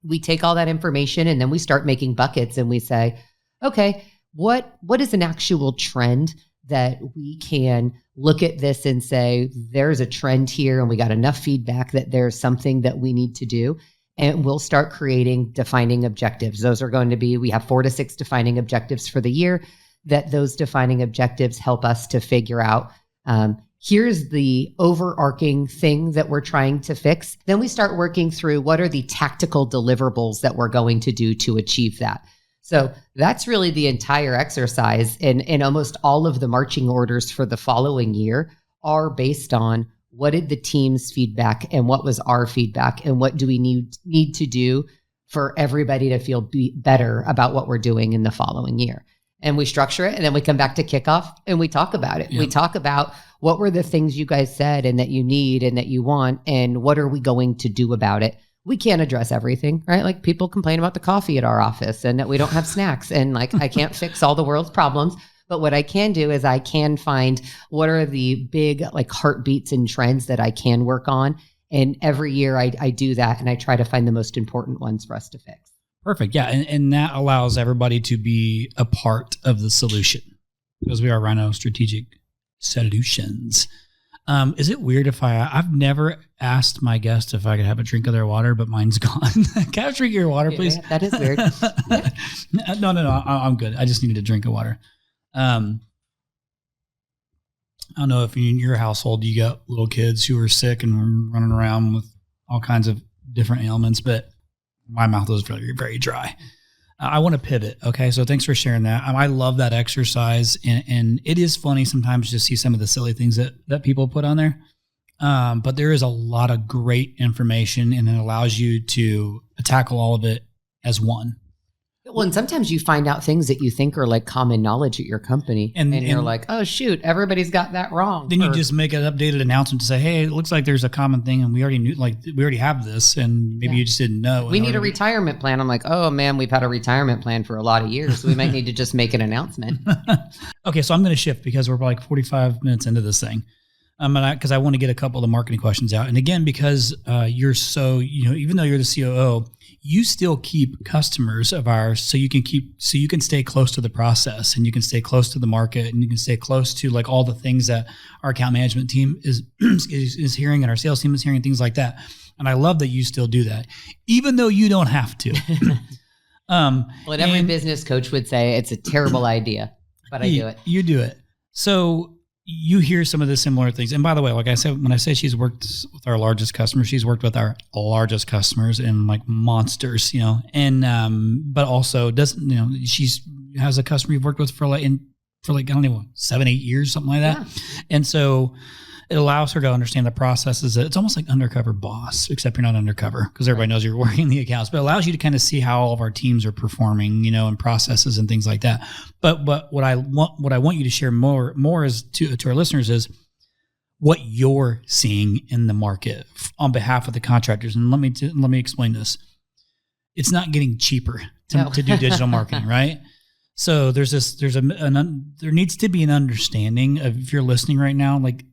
We take all that information and then we start making buckets and we say, okay, what is an actual trend that we can look at this and say, there's a trend here and we got enough feedback that there's something that we need to do. And we'll start creating defining objectives. Those are going to be, we have 4 to 6 defining objectives for the year, that those defining objectives help us to figure out, here's the overarching thing that we're trying to fix. Then we start working through what are the tactical deliverables that we're going to do to achieve that. So that's really the entire exercise. And almost all of the marching orders for the following year are based on what did the team's feedback and what was our feedback and what do we need to do for everybody to feel better about what we're doing in the following year. And we structure it and then we come back to kickoff and we talk about it. Yep. We talk about what were the things you guys said and that you need and that you want and what are we going to do about it. We can't address everything, right? Like people complain about the coffee at our office and that we don't have snacks and like I can't fix all the world's problems. But what I can do is I can find what are the big like heartbeats and trends that I can work on. And every year I do that and I try to find the most important ones for us to fix. Perfect. Yeah. And that allows everybody to be a part of the solution because we are RYNO Strategic Solutions. Is it weird if I've never asked my guest if I could have a drink of their water, but mine's gone. Can I have a drink of your water, please? Yeah, that is weird. No, I'm good. I just needed a drink of water. I don't know if in your household you got little kids who are sick and running around with all kinds of different ailments, but my mouth is very, very dry. I want to pivot. Okay. So thanks for sharing that. I love that exercise. And it is funny sometimes to see some of the silly things that people put on there. But there is a lot of great information and it allows you to tackle all of it as one. Well, and sometimes you find out things that you think are like common knowledge at your company and you're like, oh shoot, everybody's got that wrong. Then you just make an updated announcement to say, hey, it looks like there's a common thing and we already have this and maybe you just didn't know. We need a retirement plan. I'm like, oh man, we've had a retirement plan for a lot of years. So we might need to just make an announcement. Okay. So I'm going to shift because we're like 45 minutes into this thing. Because I want to get a couple of the marketing questions out. And again, because you're so, even though you're the COO, you still keep customers of ours so you can stay close to the process and you can stay close to the market and you can stay close to like all the things that our account management team is hearing and our sales team is hearing, things like that. And I love that you still do that, even though you don't have to. Every business coach would say it's a terrible idea, but I do it. You do it. So you hear some of the similar things. And by the way, like I said, when I say she's worked with our largest customers, she's worked with our largest customers and like monsters, and, but also doesn't, she's has a customer you've worked with for like, I don't know, 7-8 years, something like that. Yeah. And so it allows her to understand the processes. It's almost like undercover boss, except you're not undercover because everybody knows you're working the accounts, but it allows you to kind of see how all of our teams are performing, and processes and things like that. But what I want you to share more is to our listeners is what you're seeing in the market on behalf of the contractors. And let me explain this. It's not getting cheaper to do digital marketing, right? So there needs to be an understanding of, if you're listening right now, like,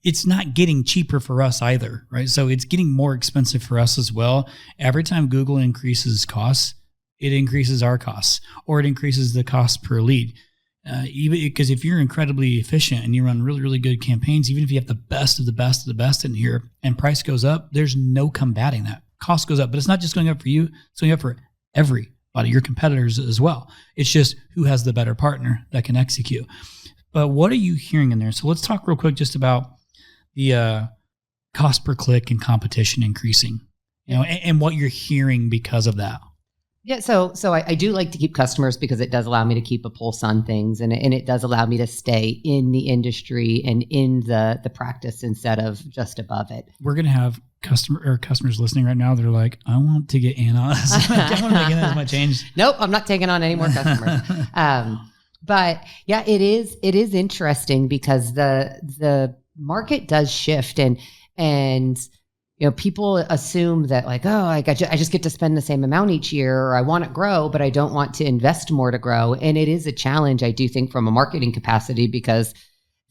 it's not getting cheaper for us either, right? So it's getting more expensive for us as well. Every time Google increases costs, it increases our costs, or it increases the cost per lead. Even because if you're incredibly efficient and you run really, really good campaigns, even if you have the best of the best of the best in here and price goes up, there's no combating that. Cost goes up, but it's not just going up for you, it's going up for everybody, your competitors as well. It's just who has the better partner that can execute. But what are you hearing in there? So let's talk real quick just about the cost per click and competition increasing, and what you're hearing because of that. Yeah, so I do like to keep customers because it does allow me to keep a pulse on things, and it does allow me to stay in the industry and in the practice instead of just above it. We're going to have customers listening right now. They're like, I want to get in on this. I want to make in as much change. Nope, I'm not taking on any more customers. But yeah, it is interesting because the market does shift and people assume that like, oh, I just get to spend the same amount each year, or I want to grow, but I don't want to invest more to grow. And it is a challenge, I do think, from a marketing capacity because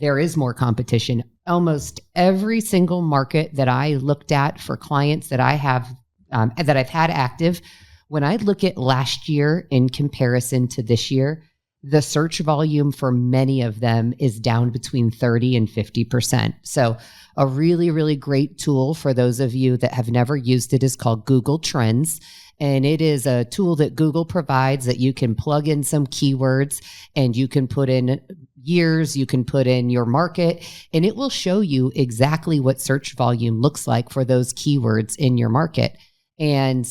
there is more competition. Almost every single market that I looked at for clients that I have, that I've had active, when I look at last year in comparison to this year, the search volume for many of them is down between 30 and 50%. So a really, really great tool for those of you that have never used it is called Google Trends. And it is a tool that Google provides that you can plug in some keywords and you can put in years, you can put in your market, and it will show you exactly what search volume looks like for those keywords in your market. And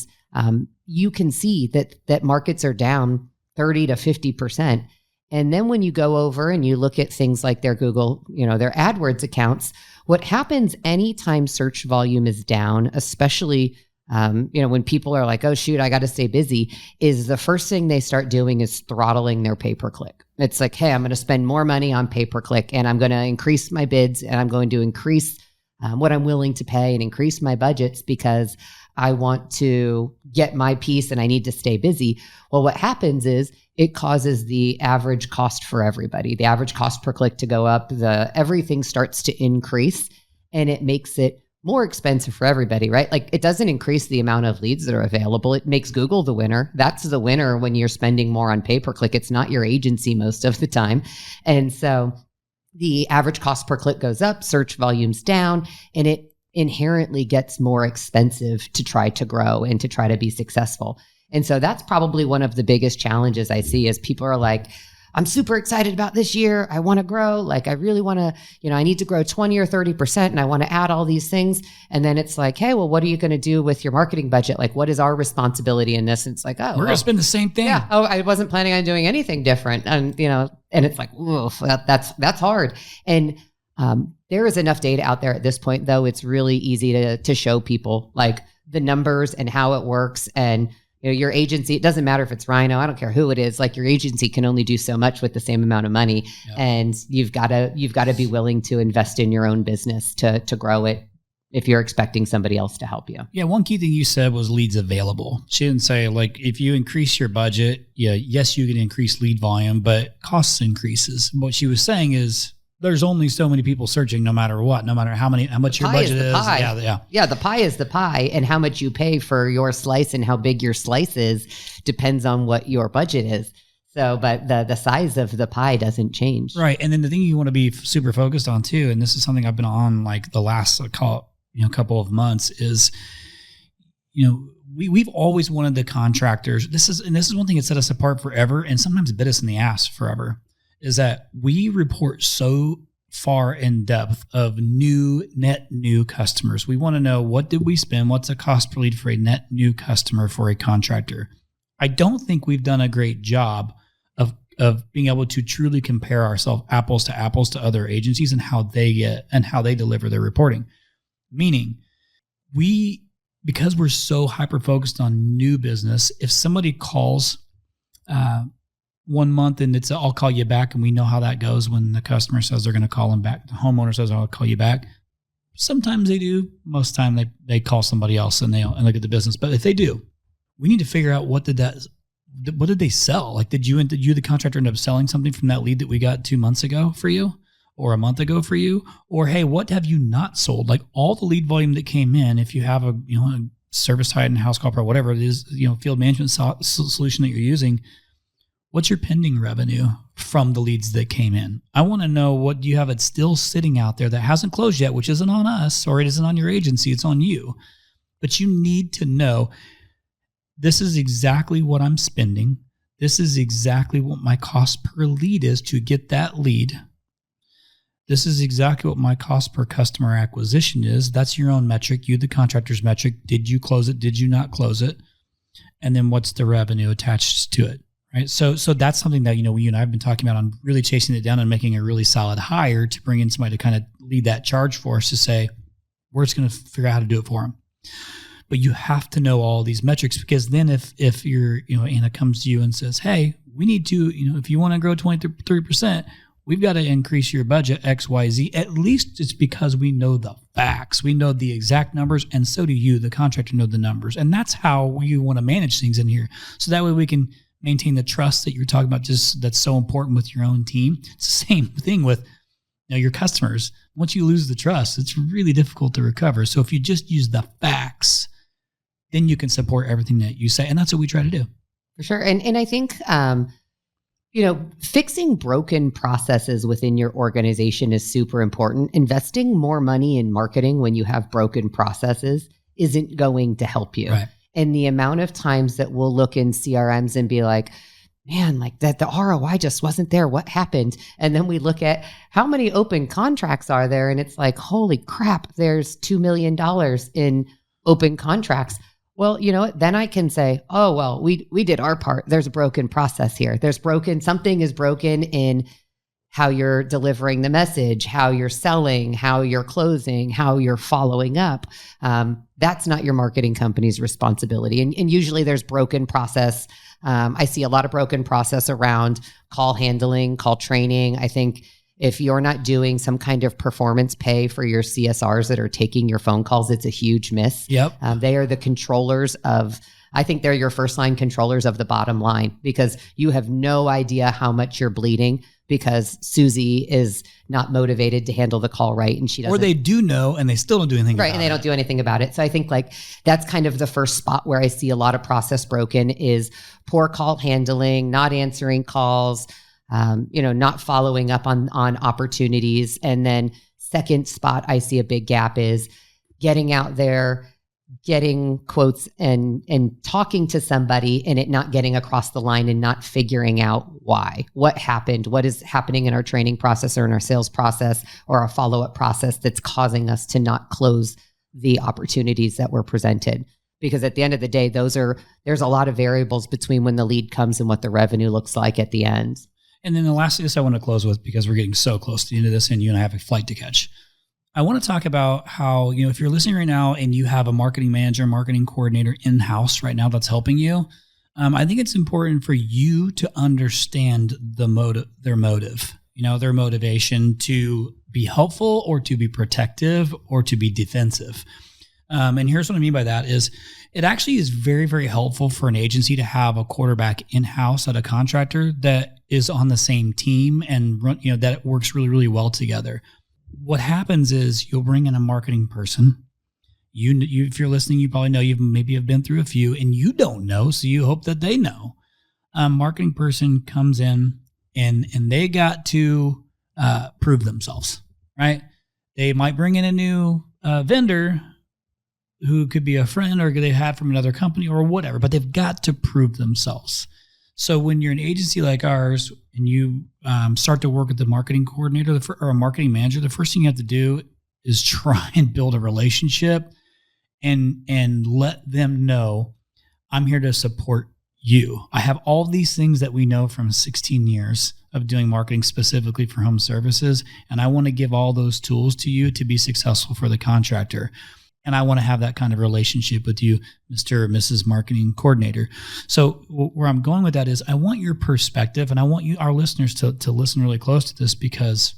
you can see that markets are down 30 to 50%. And then when you go over and you look at things like their Google, their AdWords accounts, what happens anytime search volume is down, especially, when people are like, oh, shoot, I got to stay busy, is the first thing they start doing is throttling their pay-per-click. It's like, hey, I'm going to spend more money on pay-per-click and I'm going to increase my bids and I'm going to increase what I'm willing to pay and increase my budgets because I want to get my piece and I need to stay busy. Well, what happens is it causes the average cost for everybody, the average cost per click to go up, everything starts to increase and it makes it more expensive for everybody, right? Like it doesn't increase the amount of leads that are available. It makes Google the winner. That's the winner when you're spending more on pay-per-click. It's not your agency most of the time. And so the average cost per click goes up, search volume's down, and it inherently gets more expensive to try to grow and to try to be successful. And so that's probably one of the biggest challenges I see is people are like, I'm super excited about this year. I want to grow. Like I really want to, I need to grow 20 or 30% and I want to add all these things. And then it's like, hey, well, what are you going to do with your marketing budget? Like what is our responsibility in this? And it's like, oh, we're going to spend the same thing. Yeah. Oh, I wasn't planning on doing anything different. And, and it's like, oof, that's hard. And there is enough data out there at this point, though. It's really easy to show people like the numbers and how it works. And your agency, it doesn't matter if it's RYNO, I don't care who it is, like your agency can only do so much with the same amount of money. Yep. And you've got to be willing to invest in your own business to grow it if you're expecting somebody else to help you. Yeah, one key thing you said was leads available. She didn't say like if you increase your budget, yes, you can increase lead volume, but costs increases. What she was saying is there's only so many people searching no matter what, no matter how much your budget is. Yeah, the pie is the pie, and how much you pay for your slice and how big your slice is depends on what your budget is. So, but the size of the pie doesn't change. Right. And then the thing you want to be super focused on too, and this is something I've been on like the last couple of months is, we've always wanted the contractors. This is one thing that set us apart forever and sometimes bit us in the ass forever is that we report so far in depth of net new customers. We want to know, what did we spend? What's the cost per lead for a net new customer for a contractor? I don't think we've done a great job of being able to truly compare ourselves apples to other agencies and how they deliver their reporting. Meaning, because we're so hyper focused on new business, if somebody calls 1 month and it's I'll call you back, and we know how that goes when the customer says they're going to call them back, the homeowner says I'll call you back. Sometimes they do. Most of the time they call somebody else and look at the business. But if they do, we need to figure out what did they sell? Like, did you the contractor end up selling something from that lead that we got 2 months ago for you, or a month ago for you? Or hey, what have you not sold? Like, all the lead volume that came in, if you have a Service Titan, House Call Pro, whatever it is, field management solution that you're using, what's your pending revenue from the leads that came in? I want to know, what do you have that's still sitting out there that hasn't closed yet, which isn't on us, or it isn't on your agency, it's on you. But you need to know, this is exactly what I'm spending. This is exactly what my cost per lead is to get that lead. This is exactly what my cost per customer acquisition is. That's your own metric, the contractor's metric. Did you close it? Did you not close it? And then what's the revenue attached to it? Right. So that's something that, you and I have been talking about on really chasing it down and making a really solid hire to bring in somebody to kind of lead that charge for us, to say, we're just going to figure out how to do it for them. But you have to know all these metrics, because then if you're, Anna comes to you and says, hey, we need to, if you want to grow 23%, we've got to increase your budget X, Y, Z. At least it's because we know the facts. We know the exact numbers, and so do you, the contractor, know the numbers. And that's how you want to manage things in here. So that way we can maintain the trust that you're talking about, just that's so important with your own team. It's the same thing with your customers. Once you lose the trust, it's really difficult to recover. So if you just use the facts, then you can support everything that you say. And that's what we try to do. For sure. And I think, fixing broken processes within your organization is super important. Investing more money in marketing when you have broken processes isn't going to help you. Right. And the amount of times that we'll look in CRMs and be like, man, like that the ROI just wasn't there. What happened? And then we look at how many open contracts are there, and it's like, holy crap, there's $2 million in open contracts. Well, you know what? Then I can say, oh, well, we did our part. There's a broken process here. Something is broken in how you're delivering the message, how you're selling, how you're closing, how you're following up. That's not your marketing company's responsibility. And usually there's broken process. I see a lot of broken process around call handling, call training. I think if you're not doing some kind of performance pay for your CSRs that are taking your phone calls, it's a huge miss. Yep. They are the controllers I think they're your first line controllers of the bottom line, because you have no idea how much you're bleeding because Susie is not motivated to handle the call right. And she doesn't. Or they do know and they still don't do anything about it. Right. And they don't do anything about it. So I think that's kind of the first spot where I see a lot of process broken is poor call handling, not answering calls, not following up on opportunities. And then second spot I see a big gap is getting out there, getting quotes and talking to somebody and it not getting across the line and not figuring out why, what happened, what is happening in our training process or in our sales process or our follow-up process that's causing us to not close the opportunities that were presented. Because at the end of the day, there's a lot of variables between when the lead comes and what the revenue looks like at the end. And then the last thing I want to close with, because we're getting so close to the end of this and you and I have a flight to catch. I want to talk about how, if you're listening right now and you have a marketing manager, marketing coordinator in-house right now that's helping you, I think it's important for you to understand their motive, their motivation to be helpful or to be protective or to be defensive. And here's what I mean by that is it actually is very, very helpful for an agency to have a quarterback in-house at a contractor that is on the same team and that works really, really well together. What happens is you'll bring in a marketing person. You if you're listening, you probably know you maybe have been through a few and you don't know, so you hope that they know. A marketing person comes in and they got to prove themselves, right? They might bring in a new vendor who could be a friend or they had from another company or whatever, but they've got to prove themselves. So when you're an agency like ours and you start to work with the marketing coordinator or a marketing manager, the first thing you have to do is try and build a relationship and let them know, I'm here to support you. I have all these things that we know from 16 years of doing marketing specifically for home services, and I want to give all those tools to you to be successful for the contractor. And I want to have that kind of relationship with you, Mr. or Mrs. Marketing Coordinator. So where I'm going with that is I want your perspective, and I want you, our listeners, to listen really close to this, because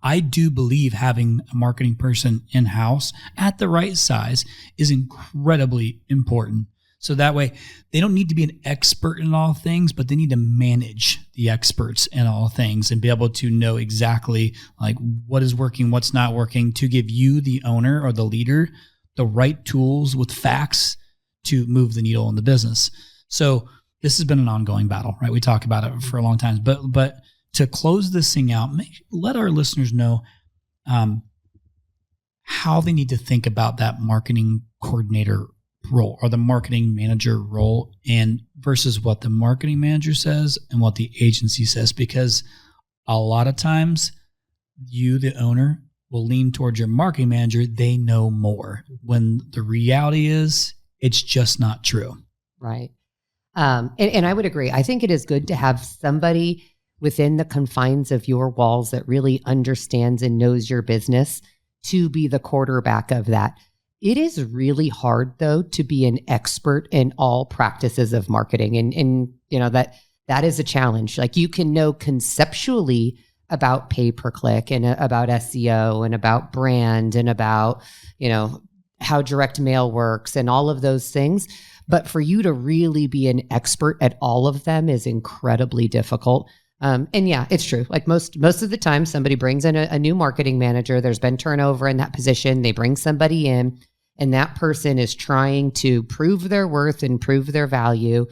I do believe having a marketing person in-house at the right size is incredibly important. So that way they don't need to be an expert in all things, but they need to manage the experts in all things and be able to know exactly like what is working, what's not working, to give you, the owner or the leader, the right tools with facts to move the needle in the business. So this has been an ongoing battle, right? We talk about it for a long time, but to close this thing out, let our listeners know how they need to think about that marketing coordinator role or the marketing manager role, and versus what the marketing manager says and what the agency says, because a lot of times you, the owner, will lean towards your marketing manager. They know more, when the reality is it's just not true. Right. And I would agree. I think it is good to have somebody within the confines of your walls that really understands and knows your business to be the quarterback of that. It is really hard, though, to be an expert in all practices of marketing. And you know, that is a challenge. Like, you can know conceptually about pay per click and about SEO and about brand and about, you know, how direct mail works and all of those things. But for you to really be an expert at all of them is incredibly difficult. And yeah, it's true. Like most of the time, somebody brings in a new marketing manager. There's been turnover in that position. They bring somebody in, and that person is trying to prove their worth and prove their value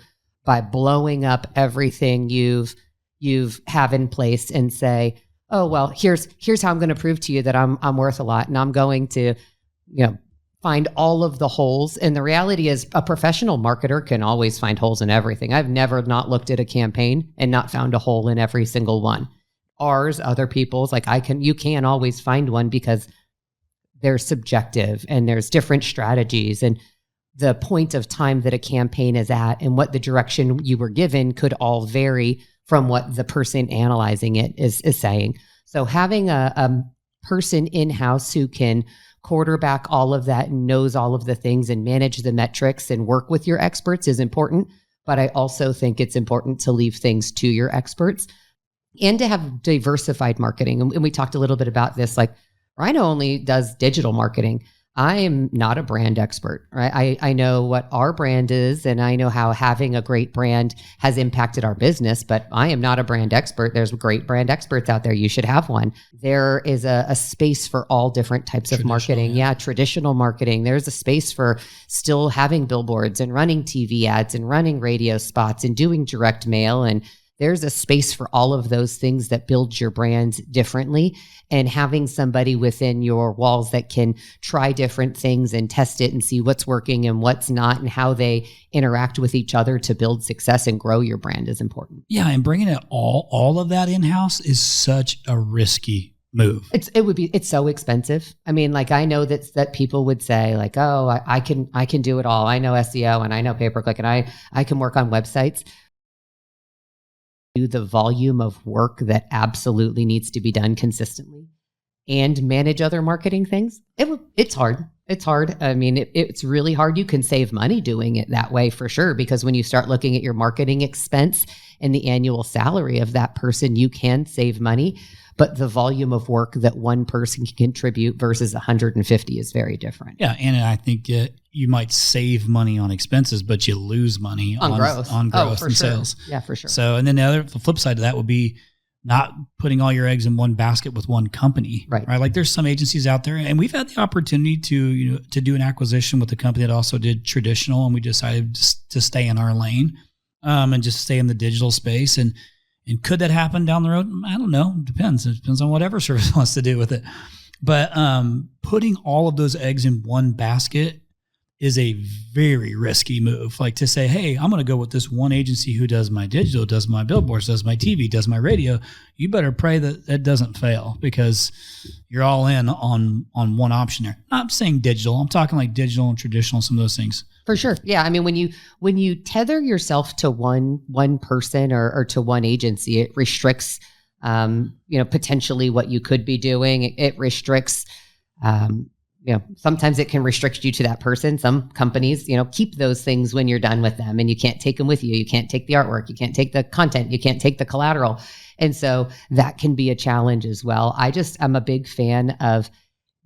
by blowing up everything you've have in place and say, oh, well, here's how I'm going to prove to you that I'm worth a lot. And I'm going to, you know, find all of the holes. And the reality is, a professional marketer can always find holes in everything. I've never not looked at a campaign and not found a hole in every single one. Ours, other people's, like you can always find one, because they're subjective and there's different strategies, and the point of time that a campaign is at and what the direction you were given could all vary from what the person analyzing it is saying. So having a person in-house who can quarterback all of that and knows all of the things and manage the metrics and work with your experts is important. But I also think it's important to leave things to your experts and to have diversified marketing. And we talked a little bit about this, like RYNO only does digital marketing. I am not a brand expert, right? I know what our brand is, and I know how having a great brand has impacted our business, but I am not a brand expert. There's great brand experts out there. You should have one. There is a space for all different types of marketing. Yeah, traditional marketing. There's a space for still having billboards and running TV ads and running radio spots and doing direct mail. And there's a space for all of those things that build your brand differently. And having somebody within your walls that can try different things and test it and see what's working and what's not and how they interact with each other to build success and grow your brand is important. Yeah, and bringing it all of that in-house is such a risky move. It's so expensive. I mean, like, I know that people would say like, oh, I can do it all. I know SEO and I know pay-per-click and I can work on websites. The volume of work that absolutely needs to be done consistently and manage other marketing things. It's hard. It's hard. I mean, it's really hard. You can save money doing it that way for sure, because when you start looking at your marketing expense and the annual salary of that person, you can save money. But the volume of work that one person can contribute versus 150 is very different. Yeah, and I think you might save money on expenses, but you lose money on growth and sales. Yeah, for sure. So, and then the flip side of that would be not putting all your eggs in one basket with one company, right? Like, there's some agencies out there, and we've had the opportunity to do an acquisition with a company that also did traditional, and we decided to stay in our lane and just stay in the digital space. And could that happen down the road? I don't know. It depends. It depends on whatever service wants to do with it. But putting all of those eggs in one basket is a very risky move. Like to say, hey, I'm going to go with this one agency who does my digital, does my billboards, does my TV, does my radio. You better pray that it doesn't fail, because you're all in on one option there. Not saying digital. I'm talking like digital and traditional, some of those things. For sure. Yeah. I mean, when you tether yourself to one person or to one agency, it restricts, potentially what you could be doing. It restricts, sometimes it can restrict you to that person. Some companies, keep those things when you're done with them, and you can't take them with you. You can't take the artwork. You can't take the content. You can't take the collateral. And so that can be a challenge as well. I'm a big fan of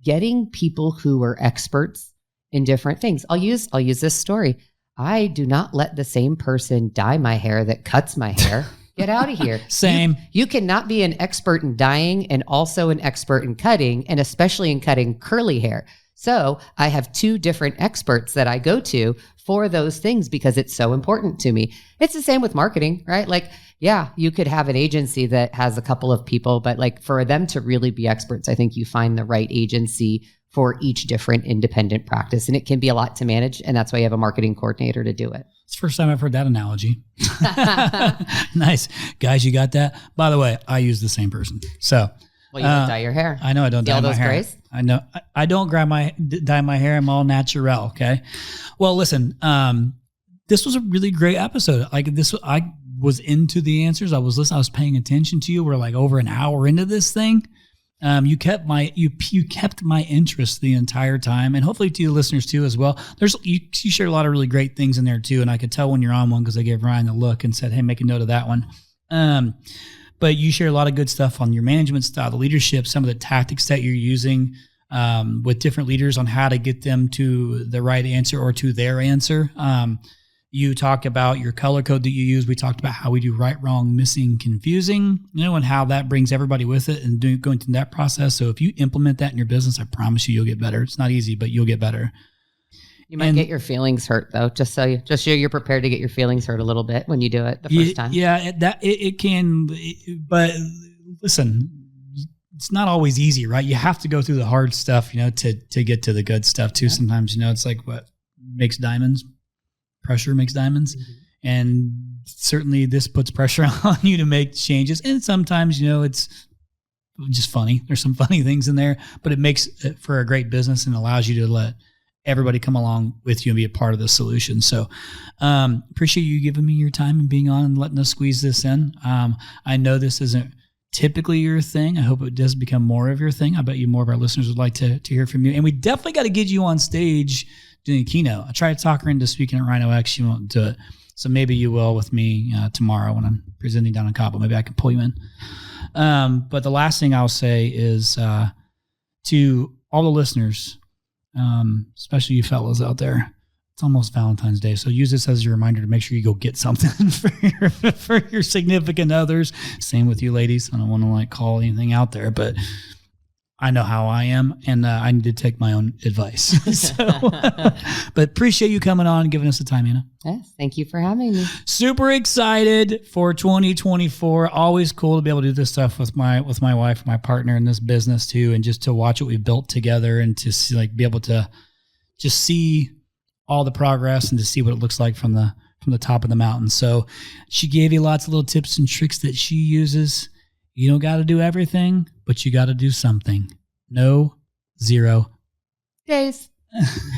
getting people who are experts in different things. I'll use this story. I do not let the same person dye my hair that cuts my hair. Get out of here. Same. You cannot be an expert in dyeing and also an expert in cutting, and especially in cutting curly hair. So I have two different experts that I go to for those things because it's so important to me. It's the same with marketing, right? Like, yeah, you could have an agency that has a couple of people, but like for them to really be experts, I think you find the right agency for each different independent practice. And it can be a lot to manage. And that's why you have a marketing coordinator to do it. It's the first time I've heard that analogy. Nice. Guys, you got that? By the way, I use the same person. So, well, you don't dye your hair. I know I don't dye my hair. Grays? I know I don't dye my hair. I'm all natural. Okay. Well, listen, this was a really great episode. I was into the answers. I was listening. I was paying attention to you. We're like over an hour into this thing. You kept my interest the entire time, and hopefully to the listeners too as well. You shared a lot of really great things in there too, and I could tell when you're on one because I gave Ryan a look and said, "Hey, make a note of that one." But you share a lot of good stuff on your management style, the leadership, some of the tactics that you're using with different leaders on how to get them to the right answer or to their answer. You talk about your color code that you use. We talked about how we do right, wrong, missing, confusing, and how that brings everybody with it and going through that process. So if you implement that in your business, I promise you'll get better. It's not easy, but you'll get better. You might get your feelings hurt though, just so you're prepared to get your feelings hurt a little bit when you do it the first time. Yeah, it can, but listen, it's not always easy, right? You have to go through the hard stuff, to get to the good stuff too. Yeah. Sometimes, it's like what makes diamonds. Pressure makes diamonds. Mm-hmm. And certainly this puts pressure on you to make changes. And sometimes, it's just funny. There's some funny things in there, but it makes it for a great business and allows you to let everybody come along with you and be a part of the solution. So appreciate you giving me your time and being on and letting us squeeze this in. I know this isn't typically your thing. I hope it does become more of your thing. I bet you more of our listeners would like to hear from you. And we definitely got to get you on stage doing a keynote. I tried to talk her into speaking at RYNO X. She won't do it. So maybe you will with me tomorrow when I'm presenting down in Cabo. Maybe I can pull you in. But the last thing I'll say is to all the listeners, especially you fellas out there, it's almost Valentine's Day. So use this as a reminder to make sure you go get something for your significant others. Same with you ladies. I don't want to call anything out there, but I know how I am, and I need to take my own advice. But appreciate you coming on and giving us the time, Yano. Yes, thank you for having me. Super excited for 2024. Always cool to be able to do this stuff with my wife, my partner in this business too, and just to watch what we've built together and to see, be able to just see all the progress and to see what it looks like from the top of the mountain. So she gave you lots of little tips and tricks that she uses. You don't got to do everything, but you got to do something. No 0 days.